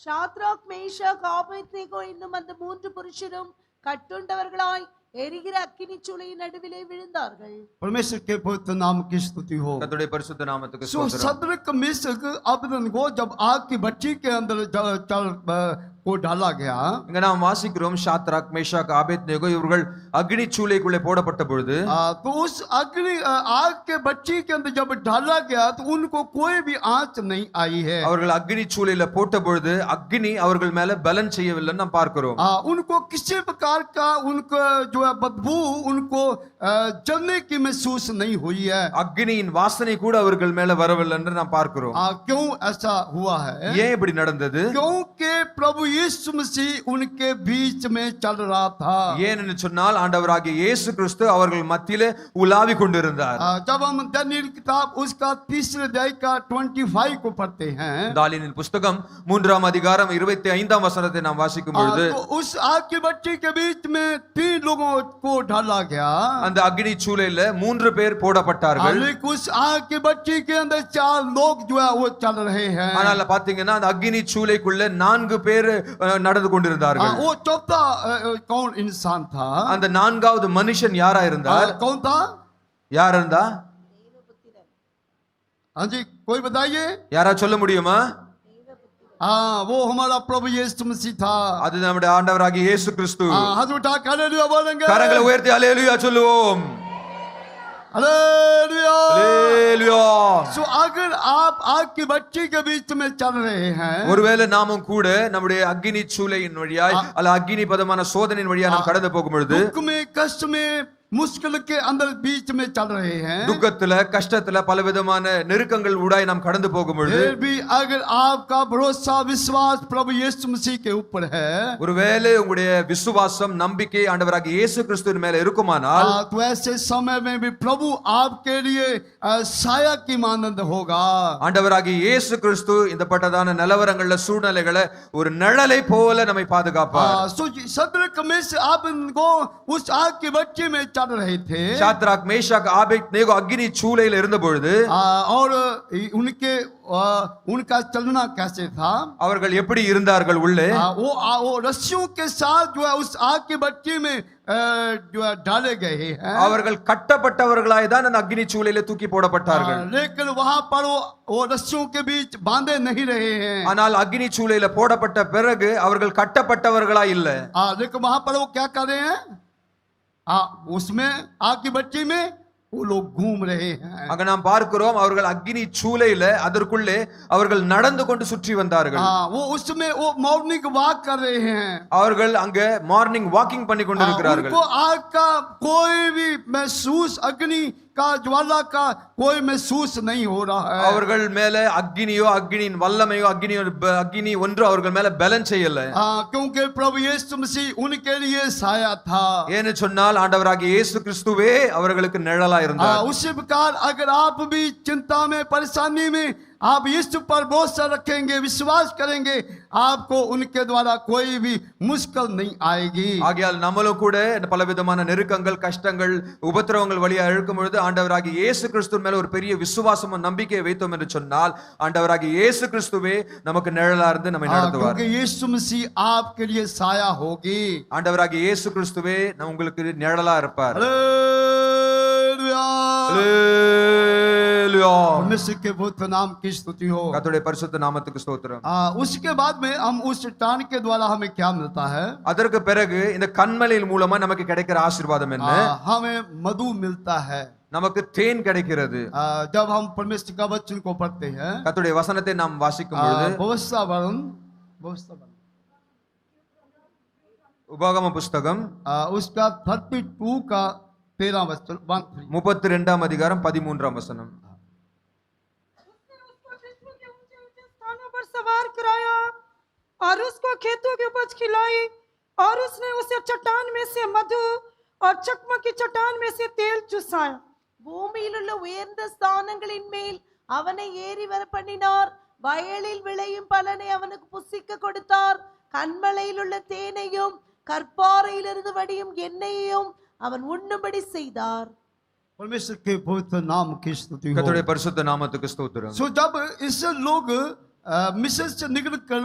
ஷாத்ராக் மேஷாக் ஆபேத்நேகோ என்னும் அந்த மூன்று புருஷரும் கட்டுண்டவர்களாய் எரிகிற அக்கினி சூளையின் நடுவிலே விழுந்தார்கள். परमेश्वर के पवित्र नाम की स्तुति हो। கர்த்தருடைய பரிசுத்த நாமத்துக்கு सो ஸ்தோத்திரம். सदरक मेशक अबेदनगो जब आग की भट्टी के अंदर को डाला गया, இங்க நாம் வாசிக்கிறோம் ஷாத்ராக் மேஷாக் ஆபேத்நேகோ இவர்கள் அக்னி சூளைக்குள்ளே போடப்பட்ட பொழுது तो उस अग्नि आग के भट्टी के अंदर जब डाला गया तो उनको कोई भी आंच नहीं आई है। அவர்கள் அக்னி சூளையில போட்ட பொழுது அக்னி அவர்கள் மேல பலன் செய்யவில்லைன்னு நாம் பார்க்கிறோம். उनको किसी प्रकार का उनको जो है बदबू उनको जलने की महसूस नहीं हुई है। அக்னியின் வாசனை கூட அவர்கள் மேல வரவில்லை என்று நாம் பார்க்கிறோம். क्यों ऐसा हुआ है? ஏன் இப்படி நடந்தது? क्योंकि प्रभु यीशु मसीह उनके बीच में चल रहा था। ஏன்னு சொன்னால் ஆண்டவராகிய இயேசு கிறிஸ்து அவர்கள் மத்தியிலே உலாவி கொண்டிருந்தார். जब हम दानियेल किताब उसका 3 अध्याय का 25 को पढ़ते हैं, தானியேலின் புத்தகம் 3ஆம் அதிகாரம் 25ஆம் வசனத்தை நாம் வாசிக்கும் பொழுது तो उस आग की भट्टी के बीच में 3 लोगों को डाला गया। அந்த அக்னி சூளையில 3 பேர் போடப்பட்டார்கள். लेकिन उस आग की भट्टी के अंदर 4 लोग जो है वो चल रहे हैं। ஆனால் பாத்தீங்கன்னா அந்த அக்னி சூளைக்குள்ள 4 பேர் நடந்து கொண்டிருந்தார்கள். वो चौथा कौन इंसान था? அந்த 4வது மனுஷன் யாரா இருந்தார்? कौन था? யார் இருந்தா? हाँ जी, कोई बताइए। யாரா சொல்ல முடியுமா? वो हमारा प्रभु यीशु मसीह था। அது நம்முடைய ஆண்டவராகிய இயேசு கிறிஸ்து. हाथ उठा के हालेलुया बोलेंगे। கரங்களை உயர்த்தி ஹல்லேலூயா சொல்லுவோம். हालेलुया। ஹல்லேலூயா. सो अगर आप आग की भट्टी के बीच में चल रहे हैं, ஒருவேளை நாமும் கூட நம்முடைய அக்னி சூளையின் வழியாய் அல்ல அக்னி பதமான சோதனையின் வழியா நாம் கடந்து போகும் பொழுது दुख में कष्ट में मुश्किल के अंदर बीच में चल रहे हैं, துக்கத்துல கஷ்டத்துல பலவிதமான நெருக்கங்கள் ஊடாய் நாம் கடந்து போகும் பொழுது फिर भी अगर आपका भरोसा विश्वास प्रभु यीशु मसीह के ऊपर है, ஒருவேளை உங்களுடைய விசுவாசம் நம்பிக்கை ஆண்டவராகிய இயேசு கிறிஸ்துவின் மேல இருக்குமானால் तो ऐसे समय में भी प्रभु आपके लिए साया की मानंद होगा। ஆண்டவராகிய இயேசு கிறிஸ்து இந்த பட்டதான நிலவரங்கள்ல சூழ்நிலைகளை ஒரு நிழலை போல நம்மை பாதுகாப்பார். सदरक मेशक अबेदनगो उस आग की भट्टी में चल रहे थे, ஷாத்ராக் மேஷாக் ஆபேத்நேகோ அக்னி சூளையில இருந்த பொழுது और उनका चलना कैसे था? அவர்கள் எப்படி இருந்தார்கள் உள்ளே? वो रस्सियों के साथ जो है उस आग की भट्टी में जो है डाले गए हैं, அவர்கள் கட்டப்பட்டவர்களாய் தான் அந்த அக்னி சூளையில தூக்கி போடப்பட்டார்கள். लेकिन वहां पर वो रस्सियों के बीच बांधे नहीं रहे हैं। ஆனால் அக்னி சூளையில போடப்பட்ட பிறகு அவர்கள் கட்டப்பட்டவர்களாய் இல்ல. लेकिन वहां पर वो क्या कर रहे हैं? उसमें आग की भट्टी में वो लोग घूम रहे हैं। அங்க நாம் பார்க்கிறோம் அவர்கள் அக்னி சூளையில அதற்குள்ளே அவர்கள் நடந்து கொண்டு சுற்றி வந்தார்கள். वो उसमें वो मॉर्निंग वॉक कर रहे हैं। அவர்கள் அங்க மார்னிங் வாக்கிங் பண்ணி கொண்டிருக்கிறார்கள். उनको आग का कोई भी महसूस, अग्नि का ज्वाला का कोई महसूस नहीं हो रहा है। அவர்கள் மேல அக்னியோ அக்னியின் வல்லமையோ அக்னி ஒன்று அவர்கள் மேல பலன் செய்யல. क्योंकि प्रभु यीशु मसीह उनके लिए साया था। ஏன்னு சொன்னால் ஆண்டவராகிய இயேசு கிறிஸ்துவே அவர்களுக்கு நிழலா இருந்தார். उसी प्रकार अगर आप भी चिंता में परेशानी में आप यीशु पर भरोसा रखेंगे, विश्वास करेंगे, आपको उनके द्वारा कोई भी मुश्किल नहीं आएगी। ஆகையால் நம்மளும் கூட பலவிதமான நெருக்கங்கள் கஷ்டங்கள் உபத்திரவங்கள் வழியா இருக்கும் பொழுது ஆண்டவராகிய இயேசு கிறிஸ்து மேல ஒரு பெரிய விசுவாசமும் நம்பிக்கையை வைத்தோம் என்று சொன்னால் ஆண்டவராகிய இயேசு கிறிஸ்துவே நமக்கு நிழலா இருந்து நம்மை நடத்துவார். क्योंकि यीशु मसीह आपके लिए साया होगी। ஆண்டவராகிய இயேசு கிறிஸ்துவே உங்களுக்கு நிழலா இருப்பார். हालेलुया। ஹல்லேலூயா. परमेश्वर के पवित्र नाम की स्तुति हो। கர்த்தருடைய பரிசுத்த நாமத்துக்கு ஸ்தோத்திரம். उसके बाद में हम उस चट्टान के द्वारा हमें क्या मिलता है? அதற்கு பிறகு இந்த கன்மலையின் மூலமா நமக்கு கிடைக்கிற ஆசீர்வாதம் என்ன? हमें मधु मिलता है। நமக்கு தேன் கிடைக்கிறது. जब हम परमेश्वर का वचन को पढ़ते हैं, கர்த்தருடைய வசனத்தை நாம் வாசிக்கும் பொழுது भविष्यवाणी உபாகம புஸ்தகம் उसका 32 का 13 वचन 32ஆம் அதிகாரம் 13ஆம் வசனம். स्थानों पर सवार कराया और उसको खेतों की उपज खिलाई और उसने उसे चट्टान में से मधु और चकमक की चट्टान में से तेल चुसाया। பூமியில் உள்ள உயர்ந்த ஸ்தானங்களின் மேல் அவனை ஏறி வர பண்ணினார். வயலில் விளையும் பலனை அவனுக்கு புசிக்க கொடுத்தார். கண்மலையில் உள்ள தேனையும் கற்பாறையிலிருந்து வடியும் எண்ணெயையும் அவன் உண்ணும்படி செய்தார். परमेश्वर के पवित्र नाम की स्तुति हो। கர்த்தருடைய பரிசுத்த நாமத்துக்கு ஸ்தோத்திரம். सो जब इससे लोग मिस्र से निकलकर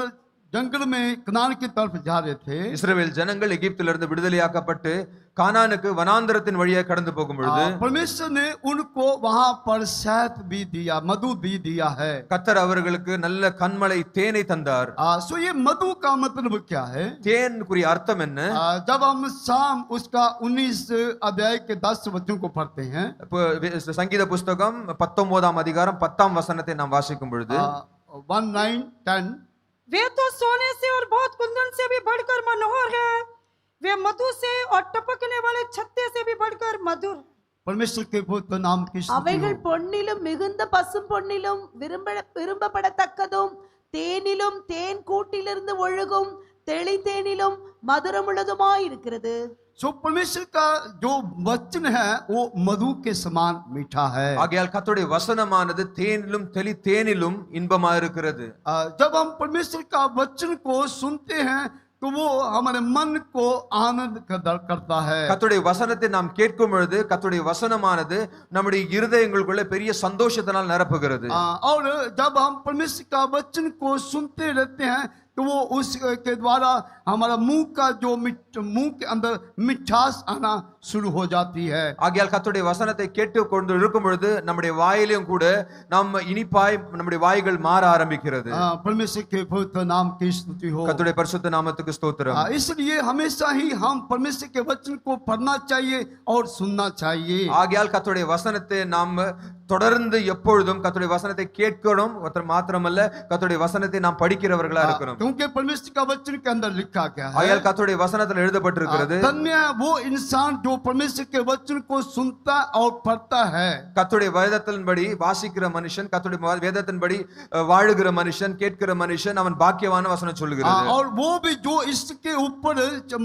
जंगल में कनान की तरफ जा रहे थे, இஸ்ரவேல் ஜனங்கள் எகிப்திலிருந்து விடுதலையாக்கப்பட்டு கானானுக்கு வனாந்தரத்தின் வழியாக கடந்து போகும் பொழுது परमेश्वर ने उनको वहां पर शहद भी दिया, मधु भी दिया है। கர்த்தர் அவர்களுக்கு நல்ல கண்மலை தேனை தந்தார். सो ये मधु का मतलब क्या है? தேனுக்குரிய அர்த்தம் என்ன? जब हम शाम उसका 19 अध्याय के 10 वचनों को पढ़ते हैं, சங்கீத புஸ்தகம் 19ஆம் அதிகாரம் 10ஆம் வசனத்தை நாம் வாசிக்கும் பொழுது 1, 9, 10, वे तो सोने से और बहुत कुंदन से भी बढ़कर मनोहर है, वे मधु से और टपकने वाले छत्ते से भी बढ़कर मधुर। परमेश्वर के पवित्र नाम की स्तुति அவைகள் हो। பொன்னிலும் மிகுந்த பசும் பொன்னிலும் விரும்பப்படத்தக்கதும் தேனிலும் தேன் கூட்டிலிருந்து ஒழுகும் தெளித்தேனிலும் மதுரமுள்ளதுமாயிருக்கிறது. सो परमेश्वर का जो वचन है वो मधु के समान मीठा है। ஆகையால் கர்த்தருடைய வசனமானது தேனிலும் தேனிலும் இன்பமா இருக்கிறது. जब हम परमेश्वर का वचन को सुनते हैं तो वो हमारे मन को आनंद करता है। கர்த்தருடைய வசனத்தை நாம் கேட்கும் பொழுது கர்த்தருடைய வசனமானது நம்முடைய இருதயங்களுக்குள்ள பெரிய சந்தோஷத்தினால் நிரப்புகிறது. और जब हम परमेश्वर का वचन को सुनते रहते हैं तो वो उसके द्वारा हमारा मुंह का जो मुंह के अंदर मिठास आना शुरू हो जाती है। ஆகையால் கர்த்தருடைய வசனத்தை கேட்டு கொண்டு இருக்கும் பொழுது நம்முடைய வாயிலும் கூட நாம் இனிப்பாய் நம்முடைய வாய்கள் மாற ஆரம்பிக்கிறது. परमेश्वर के पवित्र नाम की स्तुति हो। கர்த்தருடைய பரிசுத்த நாமத்துக்கு ஸ்தோத்திரம். इसलिए हमेशा ही हम परमेश्वर के वचन को पढ़ना चाहिए और सुनना चाहिए। ஆகையால் கர்த்தருடைய வசனத்தை நாம் தொடர்ந்து எப்பொழுதும் கர்த்தருடைய வசனத்தை கேட்கணும். மாத்திரமல்ல கர்த்தருடைய வசனத்தை நாம் படிக்கிறவர்களா இருக்கணும். क्योंकि परमेश्वर का वचन के अंदर लिखा गया है, ஆகையால் கர்த்தருடைய வசனத்தில் எழுதப்பட்டிருக்கிறது, धन्य है वो इंसान जो परमेश्वर के वचन को सुनता और पढ़ता है। கர்த்தருடைய வேதத்தின்படி வாசிக்கிற மனுஷன், கர்த்தருடைய வேதத்தின்படி வாழுகிற மனுஷன், கேட்கிற மனுஷன் அவன் பாக்கியவான் வசனம் சொல்லுகிறது. और वो भी जो इसके ऊपर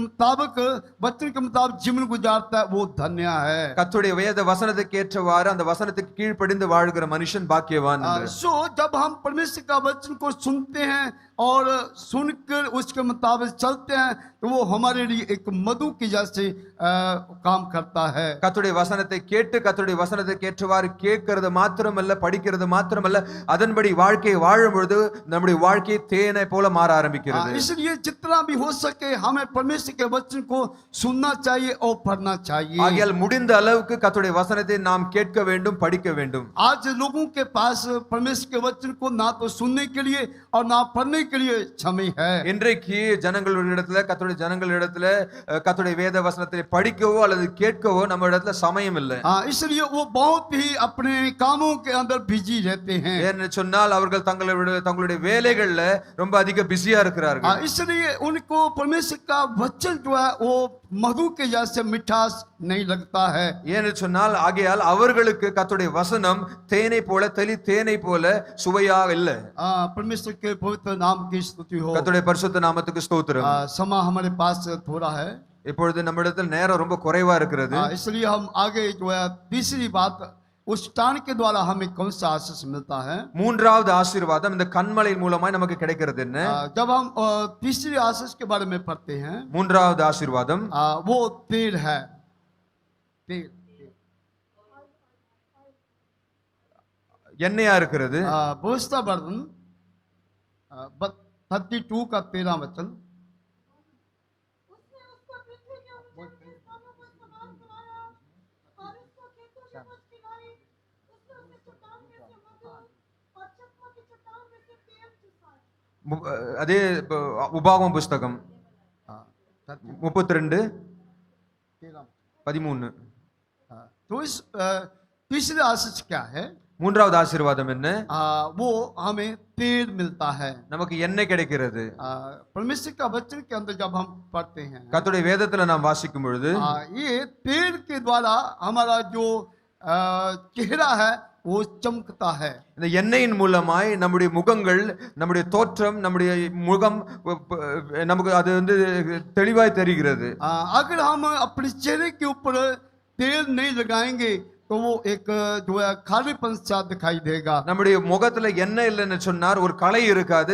मुताबिक वचन के मुताबिक जीवन गुजारता है वो धन्य है। கர்த்தருடைய வேத வசனத்துக்கு ஏற்றவாறு அந்த வசனத்துக்கு கீழ்ப்படிந்து வாழ்கிற மனுஷன் பாக்கியவான். सो जब हम परमेश्वर का वचन को सुनते हैं और सुनकर उसके मुताबिक चलते हैं तो वो हमारे लिए एक मधु की जैसे काम करता है। கர்த்தருடைய வசனத்தை கேட்டு கர்த்தருடைய வசனத்துக்கு ஏற்றவாறு கேட்கிறது மாத்திரமல்ல, படிக்கிறது மாத்திரமல்ல, அதன்படி வாழ்க்கையை வாழும் பொழுது நம்முடைய வாழ்க்கை தேனை போல மாற ஆரம்பிக்கிறது. इसलिए जितना भी हो सके हमें परमेश्वर के वचन को सुनना चाहिए और पढ़ना चाहिए। ஆகையால் முடிந்த அளவுக்கு கர்த்தருடைய வசனத்தை நாம் கேட்க வேண்டும், படிக்க வேண்டும். आज लोगों के पास परमेश्वर के वचन को ना तो सुनने के लिए और ना पढ़ने के लिए समय है। இன்றைக்கு ஜனங்களிடத்துல கர்த்தருடைய ஜனங்களிடத்துல கர்த்தருடைய வேத வசனத்தை படிக்கவோ அல்லது கேட்கவோ நம்ம இடத்துல சமயம் இல்லை. इसलिए वो बहुत ही अपने कामों के अंदर बिजी रहते हैं। ஏன்னு சொன்னால் அவர்கள் தங்களுடைய வேலைகள்ல ரொம்ப அதிக பிஸியா இருக்கிறார்கள். इसलिए उनको परमेश्वर का वचन जो है वो मधु के जैसे मिठास नहीं लगता है। ஏன்னு சொன்னால் ஆகையால் அவர்களுக்கு கர்த்தருடைய வசனம் தேனை போல தேனை போல சுவையா இல்லை. परमेश्वर के पवित्र नाम की स्तुति हो। கர்த்தருடைய பரிசுத்த நாமத்துக்கு ஸ்தோத்திரம். समय हमारे पास थोड़ा है, இப்பொழுது நம்மிடத்தில் நேரம் ரொம்ப குறைவா இருக்கிறது. इसलिए हम आगे जो है तीसरी बात उस टान के द्वारा हमें कौन सा आशीष मिलता है। மூன்றாவது ஆசீர்வாதம் இந்த கண்மலையின் மூலமாய் நமக்கு கிடைக்கிறது என்ன? जब हम तीसरी आशीष के बारे में पढ़ते हैं, மூன்றாவது ஆசீர்வாதம் वो तेल है। तेल எண்ணெயா இருக்கிறது. भविष्य वर्धन 32 का 13 वचन। அதே உபாகமம் புஸ்தகம் 32:13. तो इस तीसरे आशीष क्या है? மூன்றாவது ஆசீர்வாதம் என்ன? वो हमें तेल मिलता है। நமக்கு எண்ணெய் கிடைக்கிறது. परमेश्वर का वचन के अंदर जब हम पढ़ते हैं, கர்த்தருடைய வேதத்துல நாம் வாசிக்கும் பொழுது ये तेल के द्वारा हमारा जो चेहरा है वो चमकता है। இந்த எண்ணெயின் மூலமாய் நம்முடைய முகங்கள், நம்முடைய தோற்றம், நம்முடைய முகம் நமக்கு அது தெளிவாய் தெரிகிறது. अगर हम अपने चेहरे के ऊपर तेल नहीं लगाएंगे तो वो एक जो है खालीपन सा दिखाई देगा। நம்முடைய முகத்துல எண்ணெய் இல்லைன்னு சொன்னார், ஒரு களை இருக்காது.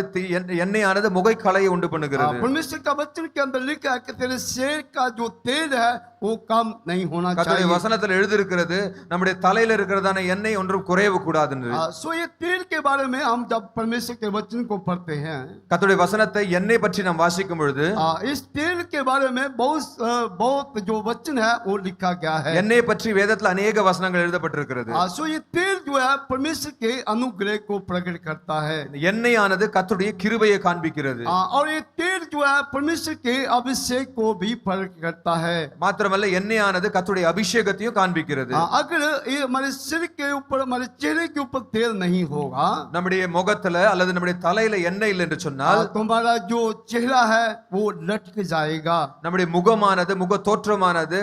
எண்ணெயானது முகை களையை உண்டு பண்ணுகிறது. परमेश्वर का वचन के अंदर लिखा है कि तेरे शेर का जो तेल है वो कम नहीं होना கர்த்தருடைய चाहिए। வசனத்தில் எழுதியிருக்கிறது, நம்முடைய தலையில இருக்கிறதான எண்ணெய் ஒன்றும் குறைவு கூடாதுன்னு. सो ये तेल के बारे में हम जब परमेश्वर के वचन को पढ़ते हैं, கர்த்தருடைய வசனத்தை எண்ணெய் பற்றி நாம் வாசிக்கும் பொழுது इस तेल के बारे में बहुत जो वचन है वो लिखा गया है। எண்ணெய் பற்றி வேதத்துல अनेक வசனங்கள் எழுதப்பட்டிருக்கிறது. सो ये तेल जो है परमेश्वर के अनुग्रह को प्रकट करता है, எண்ணெயானது கர்த்தருடைய கிருபையை காண்பிக்கிறது. और ये तेल जो है परमेश्वर के अभिषेक को भी प्रकट करता है। மாத்திரமல்ல எண்ணெயானது கர்த்தருடைய அபிஷேகத்தையும் காண்பிக்கிறது. अगर ये हमारे सिर के ऊपर, हमारे चेहरे के ऊपर तेल नहीं होगा, நம்முடைய முகத்துல அல்லது நம்முடைய தலையில எண்ணெய் இல்லை என்று சொன்னால் तुम्हारा जो चेहरा है वो लटक जाएगा। நம்முடைய முகமானது, முக தோற்றமானது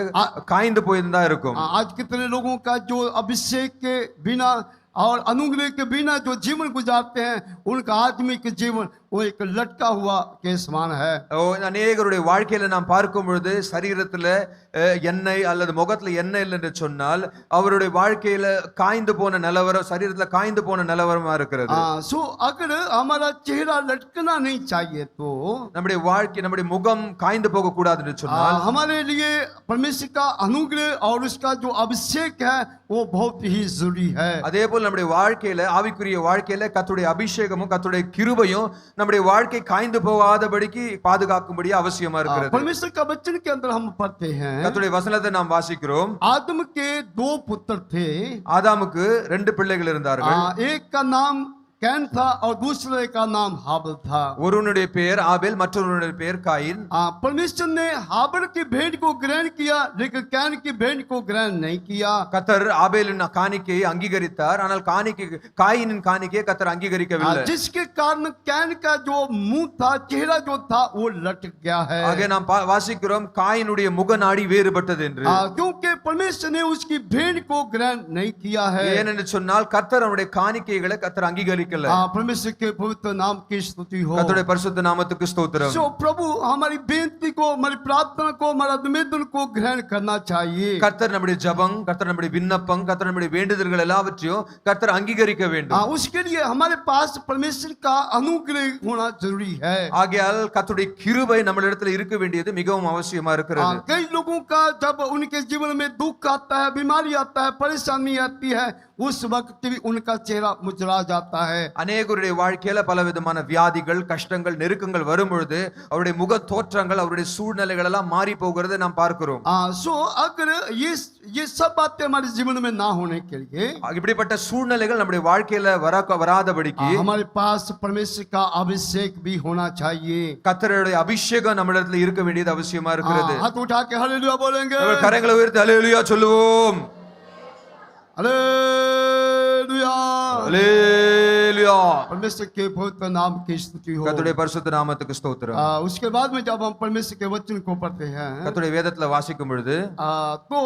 காய்ந்து போயிருந்தா இருக்கும். आज कितने लोगों का जो अभिषेक के बिना और अनुग्रह के बिना जो जीवन गुजारते हैं, उनका आत्मिक जीवन वो एक लटका हुआ के समान है। அநேகருடைய வாழ்க்கையில நாம் பார்க்கும் பொழுது சரீரத்துல எண்ணெய் அல்லது முகத்துல எண்ணெய் இல்லை என்று சொன்னால் அவருடைய வாழ்க்கையில காய்ந்து போன நிலவரம், சரீரத்துல காய்ந்து போன நிலவரமா இருக்கிறது. सो अगर हमारा चेहरा लटकना नहीं चाहिए तो நம்முடைய வாழ்க்கை, நம்முடைய முகம் காய்ந்து போக கூடாது என்று சொன்னால் हमारे लिए परमेश्वर का अनुग्रह और उसका जो अभिषेक है वो बहुत ही जरूरी है। அதே போல் நம்முடைய வாழ்க்கையில, ஆவிக்குரிய வாழ்க்கையில கர்த்தருடைய அபிஷேகமும் கர்த்தருடைய கிருபையும் நம்முடைய வாழ்க்கை காய்ந்து போகாதபடிக்கு பாதுகாக்கும்படி அவசியமா இருக்கிறது. परमेश्वर का वचन के अंदर हम पढ़ते हैं, கர்த்தருடைய வசனத்தை நாம் வாசிக்கிறோம். आदम के 2 पुत्र थे, ஆதாமுக்கு 2 பிள்ளைகள் இருந்தார்கள். एक का नाम कैन था और दूसरे का नाम हाबिल था। ஒருவனுடைய பெயர் ஆபேல், மற்றொருவனுடைய பெயர் காயின். परमेश्वर ने हाबिल की भेंट को ग्रहण किया, लेकिन कैन की भेंट को ग्रहण नहीं किया। கர்த்தர் ஆபேலின் காணிக்கையை அங்கீகரித்தார், ஆனால் காயினின் காணிக்கையை கர்த்தர் அங்கீகரிக்கவில்லை. जिसके कारण कैन का जो मुंह था, चेहरा जो था वो लटक गया है। ஆக நாம் வாசிக்கிறோம் காயினுடைய முகநாடி வேறுபட்டது என்று. क्योंकि परमेश्वर ने उसकी भेंट को ग्रहण नहीं किया है। ஏனென்று சொன்னால் கர்த்தர் அவருடைய காணிக்கைகளை கர்த்தர் அங்கீகரிக்கல. परमेश्वर के पवित्र नाम की स्तुति हो। கர்த்தருடைய பரிசுத்த நாமத்துக்கு ஸ்தோத்திரம். सो प्रभु हमारी बेनती को, हमारी प्रार्थना को, हमारा निवेदन को ग्रहण करना चाहिए। கர்த்தர் நம்முடைய ஜெபம், கர்த்தர் நம்முடைய விண்ணப்பம், கர்த்தர் நம்முடைய வேண்டுதல்கள் எல்லாவற்றையும் கர்த்தர் அங்கீகரிக்க வேண்டும். उसके लिए हमारे पास परमेश्वर का अनुग्रह होना जरूरी है। ஆகையால் கர்த்தருடைய கிருபை நம்மளிடத்தில் இருக்க வேண்டியது மிகவும் அவசியமா இருக்கிறது. कई लोगों का जब उनके जीवन में दुख आता है, बीमारी आता है, परेशानी आती है, उस वक्त भी उनका चेहरा मुचरा जाता है। அநேகருடைய வாழ்க்கையில பலவிதமான வியாதிகள், கஷ்டங்கள், நெருக்கங்கள் வரும் பொழுது அவருடைய முக தோற்றங்கள், அவருடைய சூழ்நிலைகள் எல்லாம் மாறி போகிறதை நாம் பார்க்கிறோம். सो अगर ये सब बातें हमारे जीवन में ना होने के लिए, இப்படிப்பட்ட சூழ்நிலைகள் நம்முடைய வாழ்க்கையில வராதபடிக்கு हमारे पास परमेश्वर का अभिषेक भी होना चाहिए। கர்த்தருடைய அபிஷேகம் நம்மிடத்துல இருக்க வேண்டியது அவசியமா இருக்கிறது. हाथ उठा के हालेलुया बोलेंगे, கரங்களை உயர்த்தி ஹல்லேலூயா சொல்லுவோம். हालेलुया, ஹல்லேலூயா. परमेश्वर के पवित्र नाम की स्तुति हो। கர்த்தருடைய பரிசுத்த நாமத்துக்கு ஸ்தோத்திரம். उसके बाद में जब हम परमेश्वर के वचन को पढ़ते हैं, கர்த்தருடைய வேதத்துல வாசிக்கும் பொழுது तो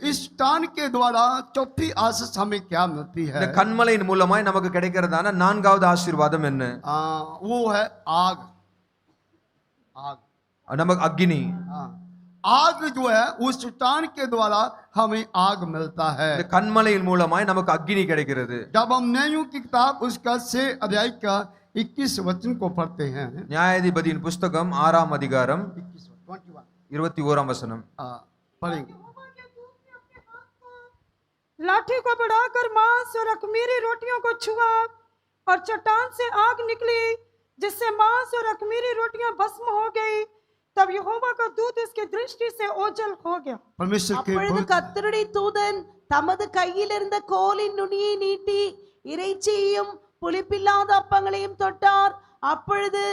इस टान के द्वारा चौथी आशीष हमें क्या मिलती है? இந்த கன்மலையின் மூலமாய் நமக்கு கிடைக்கிறதான 4வது ஆசீர்வாதம் என்ன? वो है आग। आग, நமக்கு அக்கினி. आग जो है उस टान के द्वारा हमें आग मिलता है। இந்த கன்மலையின் மூலமாய் நமக்கு அக்கினி கிடைக்கிறது. जब हम न्यायों की किताब उसका 6 अध्याय का 21 वचन को पढ़ते हैं, நியாயாதிபதியின் புஸ்தகம் 6ஆம் அதிகாரம் 21ஆம் வசனம் पढ़ेंगे। लाठी को बढ़ाकर मांस और अखमीरी रोटियों को छुआ और चट्टान से आग निकली, जिससे मांस और अखमीरी रोटियां भस्म हो गई। तब यहोवा का दूत उसकी दृष्टि से ओझल हो गया। परमेश्वर के அப்பொழுது கர்த்தருடைய தூதன் தமது கையில் இருந்த கோலின் நுனியை நீட்டி இறைச்சியையும் புளிப்பில்லாத அப்பங்களையும் தொட்டார். அப்பொழுது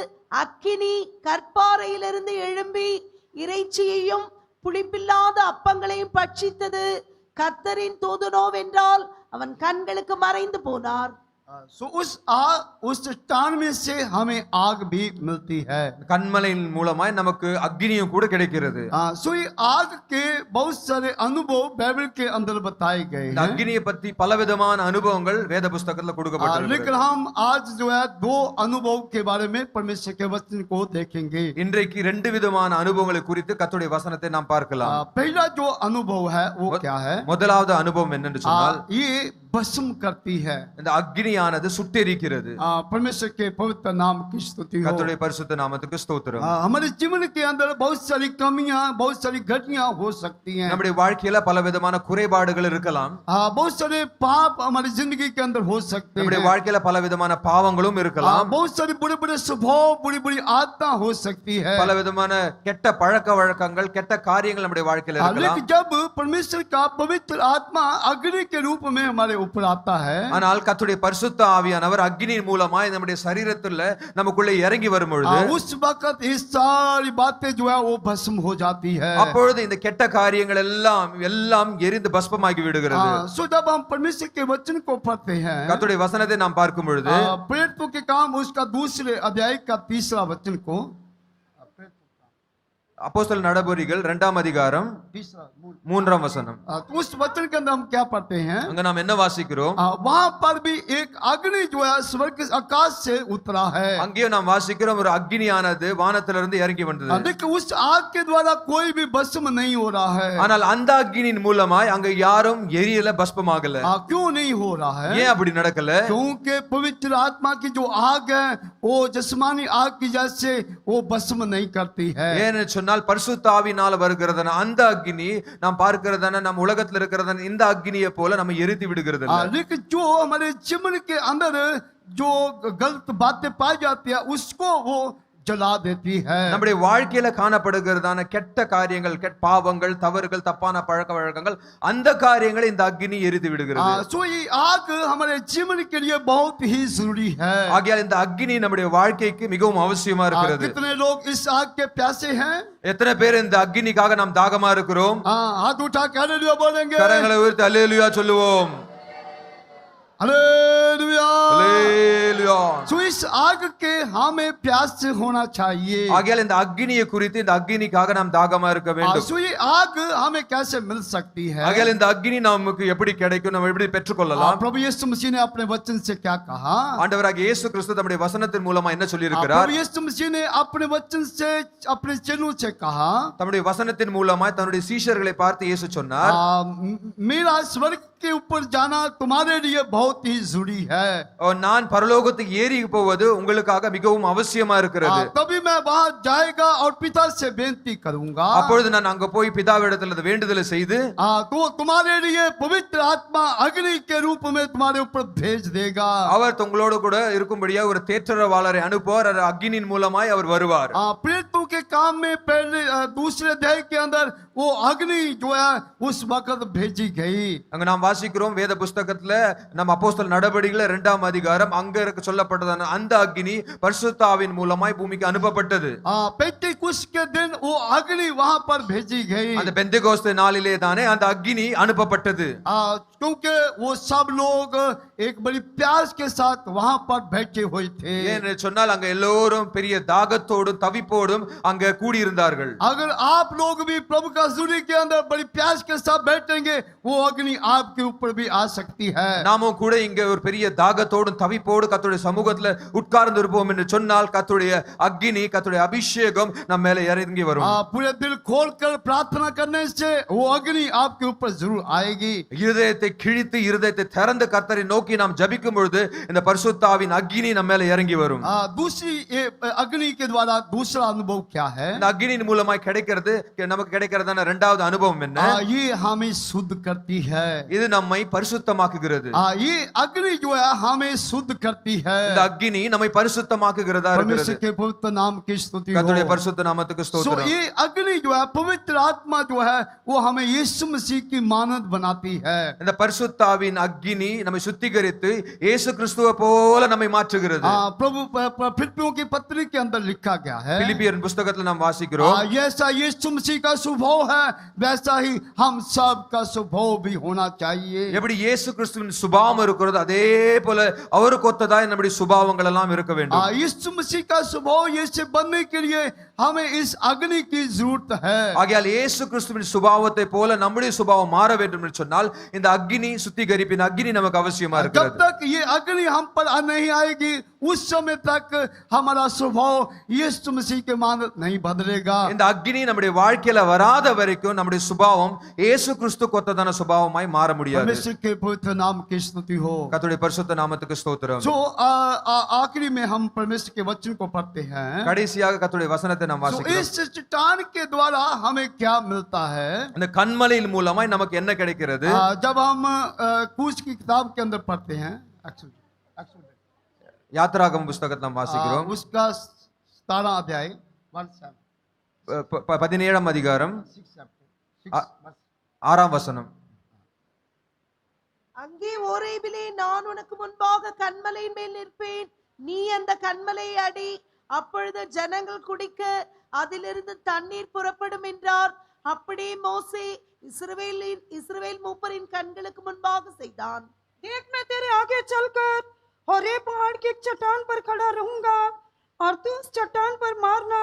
அக்கினி கற்பாறையிலிருந்து எழும்பி இறைச்சியையும் புளிப்பில்லாத அப்பங்களையும் பட்சித்தது. கர்த்தரின் தூதனோவென்றால் அவன் கண்களுக்கு மறைந்து போனார். सो उस चट्टान में से हमें आग भी मिलती है। கண்மலையின் மூலமாய் நமக்கு அக்னியும் கூட கிடைக்கிறது. सो ये आग के बहुत सारे अनुभव बाइबल के अंदर बताए गए இந்த हैं, அக்னியை பத்தி பலவிதமான அனுபவங்கள் வேத புஸ்தகத்துல கொடுக்கப்பட்டிருக்கு. लेकिन हम आज जो है दो अनुभव के बारे में परमेश्वर के वचन को देखेंगे। இன்றைக்கு ரெண்டு விதமான அனுபவங்களை குறித்து கர்த்தருடைய வசனத்தை நாம் பார்க்கலாம். पहला जो अनुभव है वो क्या है? முதலாவது அனுபவம் என்னன்னு சொன்னால் ये भस्म करती है। இந்த அக்னியானது சுட்டெரிக்கிறது. परमेश्वर के पवित्र नाम की स्तुति हो। கர்த்தருடைய பரிசுத்த நாமத்துக்கு ஸ்தோத்திரம். हमारे जीवन के अंदर बहुत सारी कमियां, बहुत सारी घटनाएं हो सकती हैं। நம்முடைய வாழ்க்கையில பலவிதமான குறைபாடுகள் இருக்கலாம். बहुत सारे पाप हमारी जिंदगी के अंदर हो सकते நம்முடைய हैं। வாழ்க்கையில பலவிதமான பாவங்களும் இருக்கலாம். बहुत सारे बड़े बड़े स्वभाव, बड़ी बड़ी आदतें हो सकती है। பலவிதமான கெட்ட பழக்க வழக்கங்கள், கெட்ட காரியங்கள் நம்முடைய வாழ்க்கையில இருக்கலாம். लेकिन जब परमेश्वर का पवित्र आत्मा अग्नि के रूप में हमारे ऊपर आता है, ஆனால் கர்த்தருடைய பரிசுத்த ஆவியானவர் அக்னியின் மூலமாய் நம்முடைய சரீரத்துல நமக்குள்ள இறங்கி வரும் பொழுது उस वक्त ये सारी बातें जो है वो भस्म हो जाती है। அப்பொழுது இந்த கெட்ட காரியங்கள் எல்லாம் எரிந்து பஸ்பமாகி விடுகிறது. सो जब हम परमेश्वर के वचन को पढ़ते हैं, கர்த்தருடைய வசனத்தை நாம் பார்க்கும் பொழுது प्रेरितों के काम उसका दूसरे अध्याय का तीसरा वचन को, அப்போஸ்தலர் நடபடிகள் 2ஆம் அதிகாரம் तीसरा 3ஆம் வசனம். तो उस वचन के अंदर हम क्या पढ़ते हैं? அங்க நாம் என்ன வாசிக்கிறோம்? वहां पर भी एक अग्नि जो है स्वर्ग आकाश से उतरा है। அங்கேயும் நாம் வாசிக்கிறோம் ஒரு அக்னியானது வானத்திலிருந்து இறங்கி வந்தது. लेकिन उस आग के द्वारा कोई भी भस्म नहीं हो रहा है। ஆனால் அந்த அக்னியின் மூலமாய் அங்க யாரும் எரியல, பஸ்பமாகல. क्यों नहीं हो रहा है? ஏன் அப்படி நடக்கல? क्योंकि पवित्र आत्मा की जो आग है वो जिस्मानी आग की जैसे वो भस्म नहीं करती है। ஏன்னு சொன்னால் பரிசுத்த ஆவியினால வருகிறதான அந்த அக்னி நாம் பார்க்கிறதான நம் உலகத்துல இருக்கிறதான இந்த அக்னியை போல நம்ம எரித்து விடுகிறது இல்ல. लेकिन जो हमारे जीवन के अंदर जो गलत बातें पाई जाती है उसको वो जला देती है। நம்முடைய வாழ்க்கையில காணப்படுகிறதான கெட்ட காரியங்கள், பாவங்கள், தவறுகள், தப்பான பழக்க வழக்கங்கள், அந்த காரியங்களை இந்த அக்னி எரித்து விடுகிறது. सो ये आग हमारे जीवन के लिए बहुत ही जरूरी है। ஆகையால் இந்த அக்னி நம்முடைய வாழ்க்கைக்கு மிகவும் அவசியமா இருக்கிறது. कितने लोग इस आग के प्यासे हैं? எத்தனை பேர் இந்த அக்னிக்காக நாம் தாகமா இருக்கிறோம்? हाथ उठा के हालेलुया बोलेंगे। கரங்களை உயர்த்தி அல்லேலூயா சொல்லுவோம். हालेलुया। அல்லேலூயா. सो इस आग के हमें प्यास से होना चाहिए। ஆகையால் இந்த அக்னியை குறித்து, இந்த அக்னிக்காக நாம் தாகமா இருக்க வேண்டும். सो ये आग हमें कैसे मिल सकती है? ஆகையால் இந்த அக்னி நமக்கு எப்படி கிடைக்கும், நம்ம எப்படி பெற்றுக்கொள்ளலாம்? प्रभु यीशु मसीह ने अपने वचन से क्या कहा? ஆண்டவராகிய இயேசு கிறிஸ்து தம்முடைய வசனத்தின் மூலமா என்ன சொல்லி இருக்கிறார்? प्रभु यीशु मसीह ने अपने वचन से अपने चेलों से कहा, தம்முடைய வசனத்தின் மூலமா தன்னுடைய சீஷர்களை பார்த்து இயேசு சொன்னார், मेरा स्वर्ग के ऊपर जाना तुम्हारे लिए बहुत ही जरूरी है। நான் பரலோகத்துக்கு ஏறி போவது உங்களுக்காக மிகவும் அவசியமா இருக்கிறது. तभी मैं वहां जाएगा और पिता से बेनती करूंगा। அப்பொழுது நான் அங்க போய் பிதாவிடத்தில் வேண்டுதலை செய்து तो तुम्हारे लिए पवित्र आत्मा अग्नि के रूप में तुम्हारे ऊपर भेज देगा। அவர் உங்களோடு கூட இருக்கும்படியா ஒரு தேற்றரவாளரை அனுப்புவார். அக்னியின் மூலமாய் அவர் வருவார். प्रेरितों के काम में पहले दूसरे अध्याय के अंदर वो अग्नि जो है उस वक्त भेजी गई। அங்க நாம் வாசிக்கிறோம் வேத புஸ்தகத்துல நம்ம அப்போஸ்தலர் நடபடிகள் 2ஆம் அதிகாரம் அங்க இருக்க சொல்லப்பட்டதான அந்த அக்னி பரிசுத்த ஆவியின் மூலமாய் பூமிக்கு அனுப்பப்பட்டது. पेंटेकोस्त के दिन वो अग्नि वहां पर भेजी गई। அந்த பெந்தெகோஸ்தே நாளிலே தானே அந்த அக்னி அனுப்பப்பட்டது. क्योंकि वो सब लोग एक बड़ी प्यास के साथ वहां पर बैठे हुए थे। ஏன்னு சொன்னால் அங்க எல்லோரும் பெரிய தாகத்தோடும் தவிப்போடும் அங்க கூடியிருந்தார்கள். अगर आप लोग भी प्रभु का हजूरी के अंदर बड़ी प्यास के साथ बैठेंगे वो अग्नि आपके ऊपर भी आ सकती है। நாமும் கூட இங்க ஒரு பெரிய தாகத்தோடும் தவிப்போடு கர்த்தருடைய சமூகத்துல உட்கார்ந்து இருப்போம் என்று சொன்னால் கர்த்தருடைய அக்னி, கர்த்தருடைய அபிஷேகம் நம்ம மேல இறங்கி வரும். पूरे दिल खोलकर प्रार्थना करने से वो अग्नि आपके ऊपर जरूर आएगी। இருதயத்தை கிழித்து இருதயத்தை திறந்து கர்த்தரை நோக்கி நாம் ஜெபிக்கும் பொழுது இந்த பரிசுத்த ஆவியின் அக்னி நம்ம மேல இறங்கி வரும். दूसरी अग्नि के द्वारा दूसरा अनुभव क्या है? இந்த அக்னியின் மூலமாய் கிடைக்கிறது, நமக்கு கிடைக்கிறதான இரண்டாவது அனுபவம் என்ன? ये हमें शुद्ध करती है। இது நம்மை பரிசுத்தமாக்குகிறது. ये अग्नि जो है हमें शुद्ध करती है। இந்த அக்னி நம்மை பரிசுத்தமாக்குகிறதா இருக்கிறது. परमेश्वर के पवित्र नाम की स्तुति हो। கர்த்தருடைய பரிசுத்த நாமத்துக்கு सो ஸ்தோத்திரம். ये अग्नि जो है पवित्र आत्मा जो है वो हमें यीशु मसीह की मानद बनाती है। இந்த பரிசுத்த ஆவியின் அக்னி நம்மை சுத்திகரித்து இயேசு கிறிஸ்துவை போல நம்மை மாற்றுகிறது. प्रभु फिलिप्पियों की पत्री के अंदर लिखा गया है, பிலிப்பியர் புத்தகத்துல நாம் வாசிக்கிறோம், ऐसा यीशु मसीह का स्वभाव स्वभाव है वैसा ही हम सब का स्वभाव भी होना चाहिए। எப்படி இயேசு கிறிஸ்துவின் சுபாவம் இருக்கிறது அதே போல அவருக்கு ஒத்ததாய் நம்முடைய சுபாவங்கள் எல்லாம் இருக்க வேண்டும். यीशु मसीह का स्वभाव जैसे बनने के लिए हमें इस अग्नि की जरूरत है। ஆகையால் இயேசு கிறிஸ்துவின் சுபாவத்தை போல நம்முடைய சுபாவம் மாற வேண்டும் என்று சொன்னால் இந்த அக்கினி சுத்திகரிப்பின் அக்கினி நமக்கு அவசியமா जब இருக்கிறது. तक ये अग्नि हम पर नहीं आएगी उस समय तक हमारा स्वभाव यीशु मसीह के मानक नहीं बदलेगा। இந்த அக்கினி நம்முடைய வாழ்க்கையில வராத வரைக்கும் நம்முடைய சுபாவம் இயேசு கிறிஸ்துவுக்கு ஒத்ததான சுபாவமாய் மாற முடியாது. परमेश्वर के पवित्र नाम की स्तुति हो। கர்த்தருடைய பரிசுத்த நாமத்துக்கு ஸ்தோத்திரம். जो आखिरी में हम परमेश्वर के वचन को पढ़ते हैं, கடைசியாக கர்த்தருடைய வசனத்தை நாம் तो வாசிக்கிறோம். इस चट्टान के द्वारा हमें क्या मिलता है? இந்த கன்மலையின் மூலமாய் நமக்கு என்ன கிடைக்கிறது? जब हम कूच की किताब के अंदर पढ़ते हैं, யாத்திராகம புத்தகத்தை நாம் வாசிக்கிறோம். उसका 17 अध्याय 17ஆம் அதிகாரம் 6ஆம் வசனம். அங்கே ஓரேபிலே நான் உனக்கு முன்பாக கன்மலையின் மேல் நிற்பேன், நீ அந்த கன்மலையை அடி, அப்பொழுது ஜனங்கள் குடிக்க அதிலிருந்து தண்ணீர் புறப்படும் என்றார். அப்படியே மோசே இஸ்ரவேல் மூப்பரின் கண்களுக்கு முன்பாக செய்தான். देख मैं तेरे आगे चलकर होरे पहाड़ की एक चट्टान पर खड़ा रहूंगा और तू उस चट्टान पर मारना,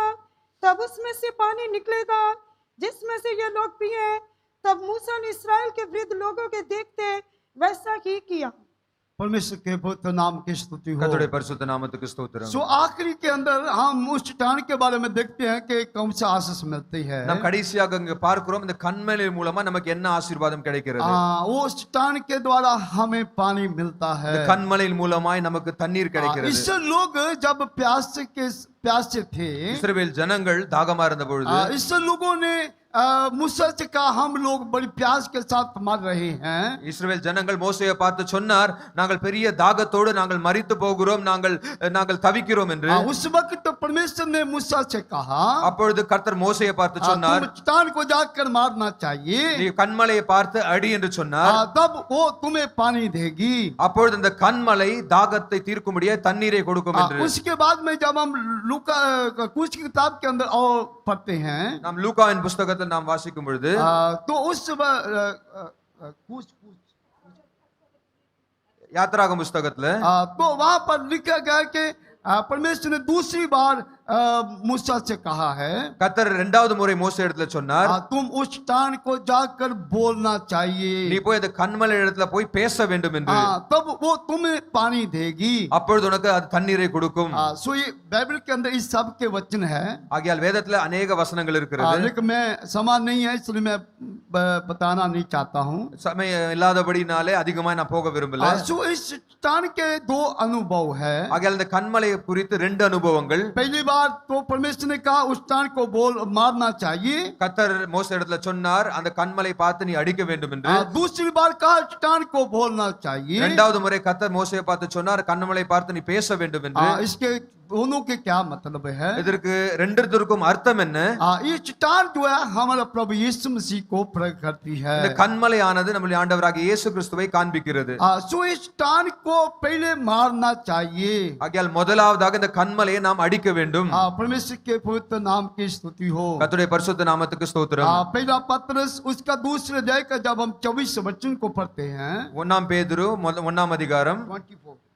तब उसमें से पानी निकलेगा जिसमें से ये लोग पिए। तब मूसा ने इस्राएल के वृद्ध लोगों के देखते वैसा ही किया। परमेश्वर के पवित्र नाम की स्तुति हो। கர்த்தருடைய பரிசுத்த நாமத்துக்கு ஸ்தோத்திரம். सो आखिरी के अंदर हम उस चट्टान के बारे में देखते हैं कि कौन सा आशीष मिलती है। நாம் கடைசியாக இங்க பார்க்கிறோம் இந்த கன்மலை மூலமா நமக்கு என்ன ஆசீர்வாதம் கிடைக்கிறது. वो चट्टान के द्वारा हमें पानी मिलता है। இந்த கன்மலையின் மூலமாய் நமக்கு தண்ணீர் கிடைக்கிறது. इससे लोग जब प्यासे थे, இஸ்ரவேல் ஜனங்கள் தாகமா இருந்த பொழுது इससे लोगों ने मूसा से कहा हम लोग बड़ी प्यास के साथ मर रहे हैं। இஸ்ரவேல் ஜனங்கள் மோசேயை பார்த்து சொன்னார், நாங்கள் பெரிய தாகத்தோடு நாங்கள் மரித்து போகிறோம், நாங்கள் தவிக்கிறோம் என்று. उस वक्त तो परमेश्वर ने मूसा से कहा, அப்பொழுது கர்த்தர் மோசேயை பார்த்து சொன்னார், तुम चट्टान को जाकर मारना चाहिए, நீ கன்மலையை பார்த்து அடி என்று சொன்னார். तब वो तुम्हें पानी देगी। அப்பொழுது அந்த கன்மலை தாகத்தை தீர்க்கும்படியே தண்ணீரை கொடுக்கும் என்று. उसके बाद में जब हम लूका कूच की किताब के अंदर और पढ़ते हैं, நாம் லூக்காவின் புத்தகத்தில் நாம் வாசிக்கும் பொழுது तो उस யாத்திராகம புத்தகத்துல तो वहां पर लिखा गया कि परमेश्वर ने दूसरी बार मूसा से कहा है, கர்த்தர் இரண்டாவது முறை மோசே இடத்துல சொன்னார், तुम उस चट्टान को जाकर बोलना चाहिए, நீ போய் அந்த கன்மலை இடத்துல போய் பேச வேண்டும் என்று. तब वो तुम्हें पानी देगी। அப்பொழுது உனக்கு அது தண்ணீரை கொடுக்கும். सो ये बाइबल के अंदर इस सब के वचन है, ஆகையால் வேதத்துல अनेक வசனங்கள் இருக்கிறது. लेकिन मैं समान नहीं है इसलिए मैं बताना नहीं चाहता हूँ। சமயம் இல்லாதபடினாலே அதிகமா நான் போக விரும்பல. सो इस चट्टान के दो अनुभव है। ஆகையால் இந்த கன்மலை குறித்து ரெண்டு அனுபவங்கள். पहली बार तो परमेश्वर ने कहा उस चट्टान को मारना चाहिए, கர்த்தர் மோசே இடத்துல சொன்னார், அந்த கன்மலை பார்த்து நீ அடிக்க வேண்டும் என்று. दूसरी बार कहा चट्टान को बोलना चाहिए। இரண்டாவது முறை கர்த்தர் மோசேயை பார்த்து சொன்னார், கன்மலை பார்த்து நீ பேச வேண்டும் என்று. इसके दोनों के क्या मतलब है? இதற்கு ரெண்டுத்திற்கும் அர்த்தம் என்ன? ये चट्टान जो है हमारा प्रभु यीशु मसीह को प्रकट करती है। இந்த கன்மலையானது நம்முடைய ஆண்டவராகிய இயேசு கிறிஸ்துவை காண்பிக்கிறது. सो इस चट्टान को पहले मारना चाहिए। ஆகையால் முதலாவதாக இந்த கன்மலையை நாம் அடிக்க வேண்டும். परमेश्वर के पवित्र नाम की स्तुति हो। கர்த்தருடைய பரிசுத்த நாமத்துக்கு ஸ்தோத்திரம். पहला पत्रस उसका दूसरे अध्याय का जब हम 24 वचन को पढ़ते हैं, 1 பேதுரு 1 அதிகாரம்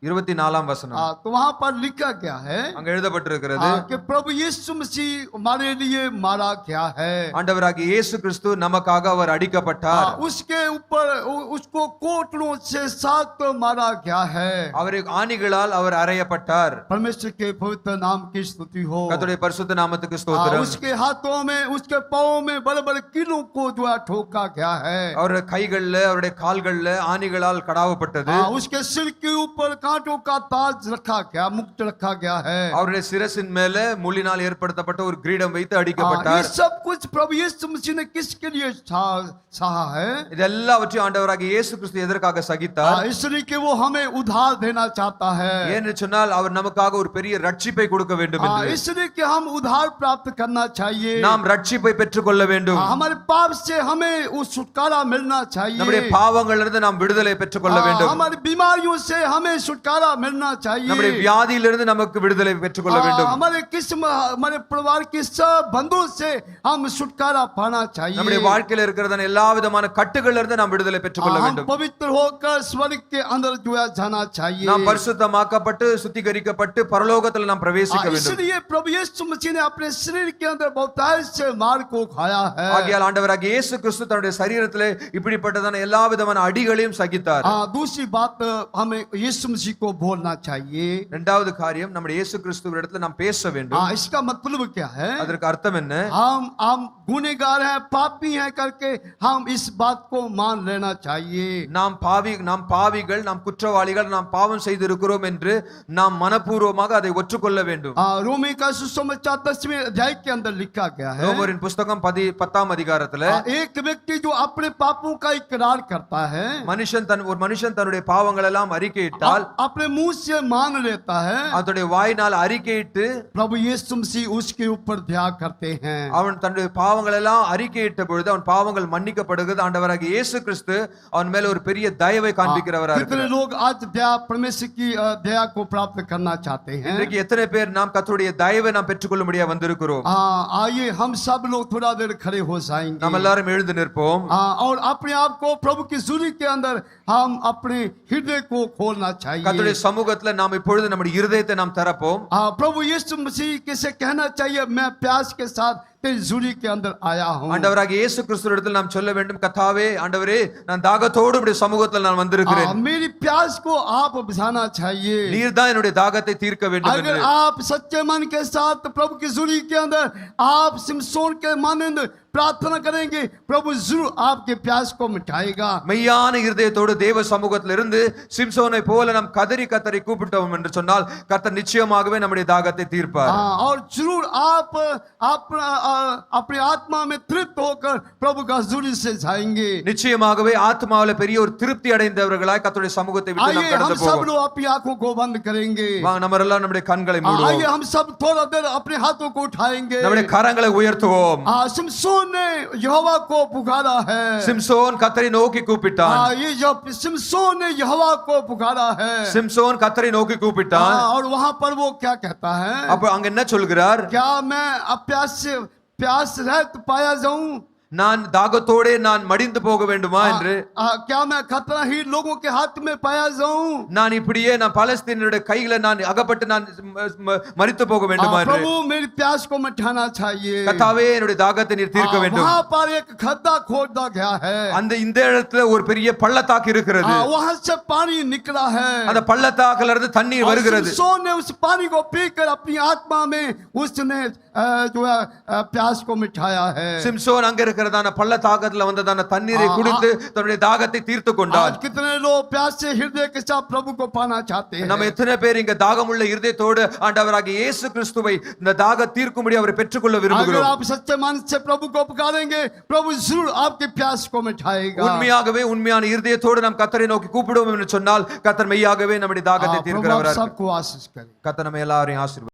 24ஆம் வசனம், तो वहां पर लिखा गया है அங்க எழுதப்பட்டிருக்கிறது, कि प्रभु यीशु मसीह हमारे लिए मारा गया है। ஆண்டவராகிய இயேசு கிறிஸ்து நமக்காக அவர் அடிக்கப்பட்டார். उसके ऊपर उसको कोटड़ों से साथ मारा गया है। அவர் ஆணிகளால் அவர் அறையப்பட்டார். परमेश्वर के पवित्र नाम की स्तुति हो। கர்த்தருடைய பரிசுத்த நாமத்துக்கு ஸ்தோத்திரம். उसके हाथों में उसके पांवों में बड़े बड़े कीलों को जो है ठोका गया है। அவருடைய கைகள்ல அவருடைய கால்கள்ல ஆணிகளால் கடாவப்பட்டது. उसके सिर के ऊपर कांटों का ताज रखा गया, मुकुट रखा गया है। அவருடைய சிரசின் மேல முள்ளினால் ஏற்படுத்தப்பட்ட ஒரு கிரீடம் வைத்து ये அடிக்கப்பட்டார். सब कुछ प्रभु यीशु मसीह ने किसके लिए सहा है? இதெல்லாவற்றையும் ஆண்டவராகிய இயேசு கிறிஸ்து எதற்காக சகித்தார்? इसलिए कि वो हमें उधार देना चाहता है। ஏன்னு சொன்னால் அவர் நமக்காக ஒரு பெரிய ரட்சிப்பை கொடுக்க வேண்டும் என்று. इसलिए कि हम उधार प्राप्त करना चाहिए, நாம் ரட்சிப்பை பெற்றுக்கொள்ள வேண்டும். हमारे पाप से हमें उस छुटकारा मिलना चाहिए, நம்முடைய பாவங்களிலிருந்து நாம் விடுதலை பெற்றுக்கொள்ள வேண்டும். हमारी बीमारियों से हमें छुटकारा छुटकारा मिलना चाहिए நம்முடைய வியாதியிலிருந்து நமக்கு விடுதலை பெற்றுக்கொள்ள வேண்டும். हमारे परिवार के सब बंधुओं से हम छुटकारा पाना चाहिए. நம்முடைய வாழ்க்கையில இருக்கிறதான எல்லா விதமான கட்டுகளிலிருந்து இருந்து நாம் விடுதலை பெற்றுக்கொள்ள हम வேண்டும். पवित्र होकर स्वर्ग के अंदर जो है जाना चाहिए. நாம் பரிசுத்தமாக்கப்பட்டு சுத்திகரிக்கப்பட்டு பரலோகத்தில் நாம் பிரவேசிக்க வேண்டும். इसलिए प्रभु यीशु मसीह ने अपने शरीर के अंदर बहुतायत से मार को खाया है. ஆகையால் ஆண்டவராகிய இயேசு கிறிஸ்து தன்னுடைய சரீரத்திலே இப்படிப்பட்டதான எல்லா விதமான அடிகளையும் சகித்தார். दूसरी बात हमें यीशु मसीह को बोलना चाहिए. இரண்டாவது காரியம் நம்முடைய இயேசு கிறிஸ்துவிடத்தில் நாம் பேச வேண்டும். इसका मतलब क्या है? அதற்கு அர்த்தம் என்ன? हम गुनहगार हैं, पापी हैं करके हम इस बात को मान लेना चाहिए. நாம் பாவிகள், நாம் குற்றவாளிகள், நாம் பாவம் செய்திருக்கிறோம் என்று நாம் மனப்பூர்வமாக அதை ஒற்றுக்கொள்ள வேண்டும். रोमी का सुसमाचार 10वें अध्याय के अंदर लिखा गया है. ரோமரின் புத்தகம் 10ஆம் அதிகாரத்துல एक व्यक्ति जो अपने पापों का इकरार करता है, ஒரு மனுஷன் தன்னுடைய பாவங்கள் எல்லாம் அறிக்கையிட்டால், अपने मुंह से मान लेता है, அதனுடைய வாயினால் அறிக்கையிட்டு प्रभु यीशु मसीह उसके ऊपर दया करते हैं. அவன் தன்னுடைய பாவங்கள் எல்லாம் அறிக்கையிட்ட பொழுது அவன் பாவங்கள் மன்னிக்கப்படுகிறது. ஆண்டவராகிய இயேசு கிறிஸ்து அவன் மேல ஒரு பெரிய தயவை காண்பிக்கிறவராக कितने இருக்கிறார். लोग आज दया परमेश्वर की दया को प्राप्त करना चाहते हैं. இன்றைக்கு எத்தனை பேர் நாம் கர்த்தருடைய தயவை நாம் பெற்றுக்கொள்ளும்படியா வந்திருக்கிறோம்? आइए हम सब लोग थोड़ा देर खड़े हो जाएंगे. நாம் எல்லாரும் எழுந்து நிற்போம். और अपने आप को प्रभु की सूरी के अंदर हम अपने हृदय को खोलना चाहिए. கர்த்தருடைய சமூகத்துல நாம் இப்பொழுது நம்முடைய இருதயத்தை நாம் திறப்போம். प्रभु यीशु मसीह कैसे कहना चाहिए, मैं प्यास के साथ तेरी झुरी के अंदर आया हूं. ஆண்டவராகிய இயேசு கிறிஸ்துவிடத்தில் நாம் சொல்ல வேண்டும், கர்த்தாவே, ஆண்டவரே, நான் தாகத்தோடு உம்முடைய சமூகத்தில் நான் வந்திருக்கிறேன். मेरी प्यास को आप बुझाना चाहिए. நீர் தான் என்னுடைய தாகத்தை தீர்க்க வேண்டும் अगर என்று. आप सच्चे मन के साथ प्रभु की झुरी के अंदर आप सिमसोन के मानंद प्रार्थना करेंगे, प्रभु जरूर आपके प्यास को मिटाएगा. மெய்யான இருதயத்தோடு தேவ சமூகத்தில் இருந்து சிம்சோனை போல நாம் கதறி கத்தரி கூப்பிட்டோம் என்று சொன்னால் கர்த்தர் நிச்சயமாகவே நம்முடைய தாகத்தை தீர்ப்பார். और जरूर आप अपने आत्मा में तृप्त होकर प्रभु का झुरी से जाएंगे. நிச்சயமாகவே ஆத்மாவிலே பெரிய ஒரு திருப்தி அடைந்தவர்களாய் கர்த்தருடைய சமூகத்தை விட்டு நாம் आइए கடந்து हम सब போவோம். लोग अपनी आंखों को बंद करेंगे. வாங்க நம்ம எல்லாம் நம்முடைய கண்களை மூடுவோம். आइए हम सब थोड़ा देर अपने हाथों को उठाएंगे. நம்முடைய கரங்களை உயர்த்துவோம். सिमसोन ने यहोवा को पुकारा है. சிம்சோன் கர்த்தரை நோக்கி கூப்பிட்டான். ये जब सिमसोन ने यहोवा को पुकारा है, சிம்சோன் கர்த்தரை நோக்கி கூப்பிட்டான். और वहां पर वो क्या कहता है? அப்ப அங்க என்ன சொல்கிறார்? क्या मैं प्यास रहित पाया जाऊं? நான் தாகத்தோடே நான் மடிந்து போக வேண்டுமா என்று. क्या मैं खतराहीन लोगों के हाथ में पाया जाऊं? நான் இப்படியே நான் பாலஸ்தீனருடைய கையில நான் அகப்பட்டு நான் மரித்து போக வேண்டுமா என்று. प्रभु मेरी प्यास को मिटाना चाहिए. கர்த்தாவே, என்னுடைய தாகத்தை நீர் தீர்க்க வேண்டும். वहां पर एक खड्डा खोदा गया है. இந்த இடத்துல ஒரு பெரிய பள்ளத்தாக்கு இருக்கிறது. वहां से पानी निकला है. அந்த பள்ளத்தாக்குல இருந்து தண்ணீர் வருகிறது. सिमसोन ने उस पानी को पीकर अपनी आत्मा में उसने जो है प्यास को मिटाया है. சிம்சோன் அங்க இருக்கிறதான பள்ளத்தாக்கத்துல வந்ததான தண்ணீரை குடித்து தன்னுடைய தாகத்தை தீர்த்து கொண்டார். कितने लोग प्यास से हृदय के साथ प्रभु को पाना चाहते हैं. நம்ம எத்தனை பேர் இங்க தாகமுள்ள இருதயத்தோடு ஆண்டவராகிய இயேசு கிறிஸ்துவை இந்த தாக தீர்க்கும்படி அவரை பெற்றுக்கொள்ள अगर விரும்புகிறோம். आप सच्चे मन से प्रभु को पुकारेंगे, प्रभु जरूर आपके प्यास को मिटाएगा. உண்மையாகவே உண்மையான இருதயத்தோடு நாம் கர்த்தரை நோக்கி கூப்பிடுவோம் என்று சொன்னால் கர்த்தர் மெய்யாகவே நம்முடைய தாகத்தை प्रभु आप தீர்க்கிறவராக. सबको आशीष करें. கர்த்தர் நம்ம எல்லாரையும் ஆசீர்வதிப்பார்.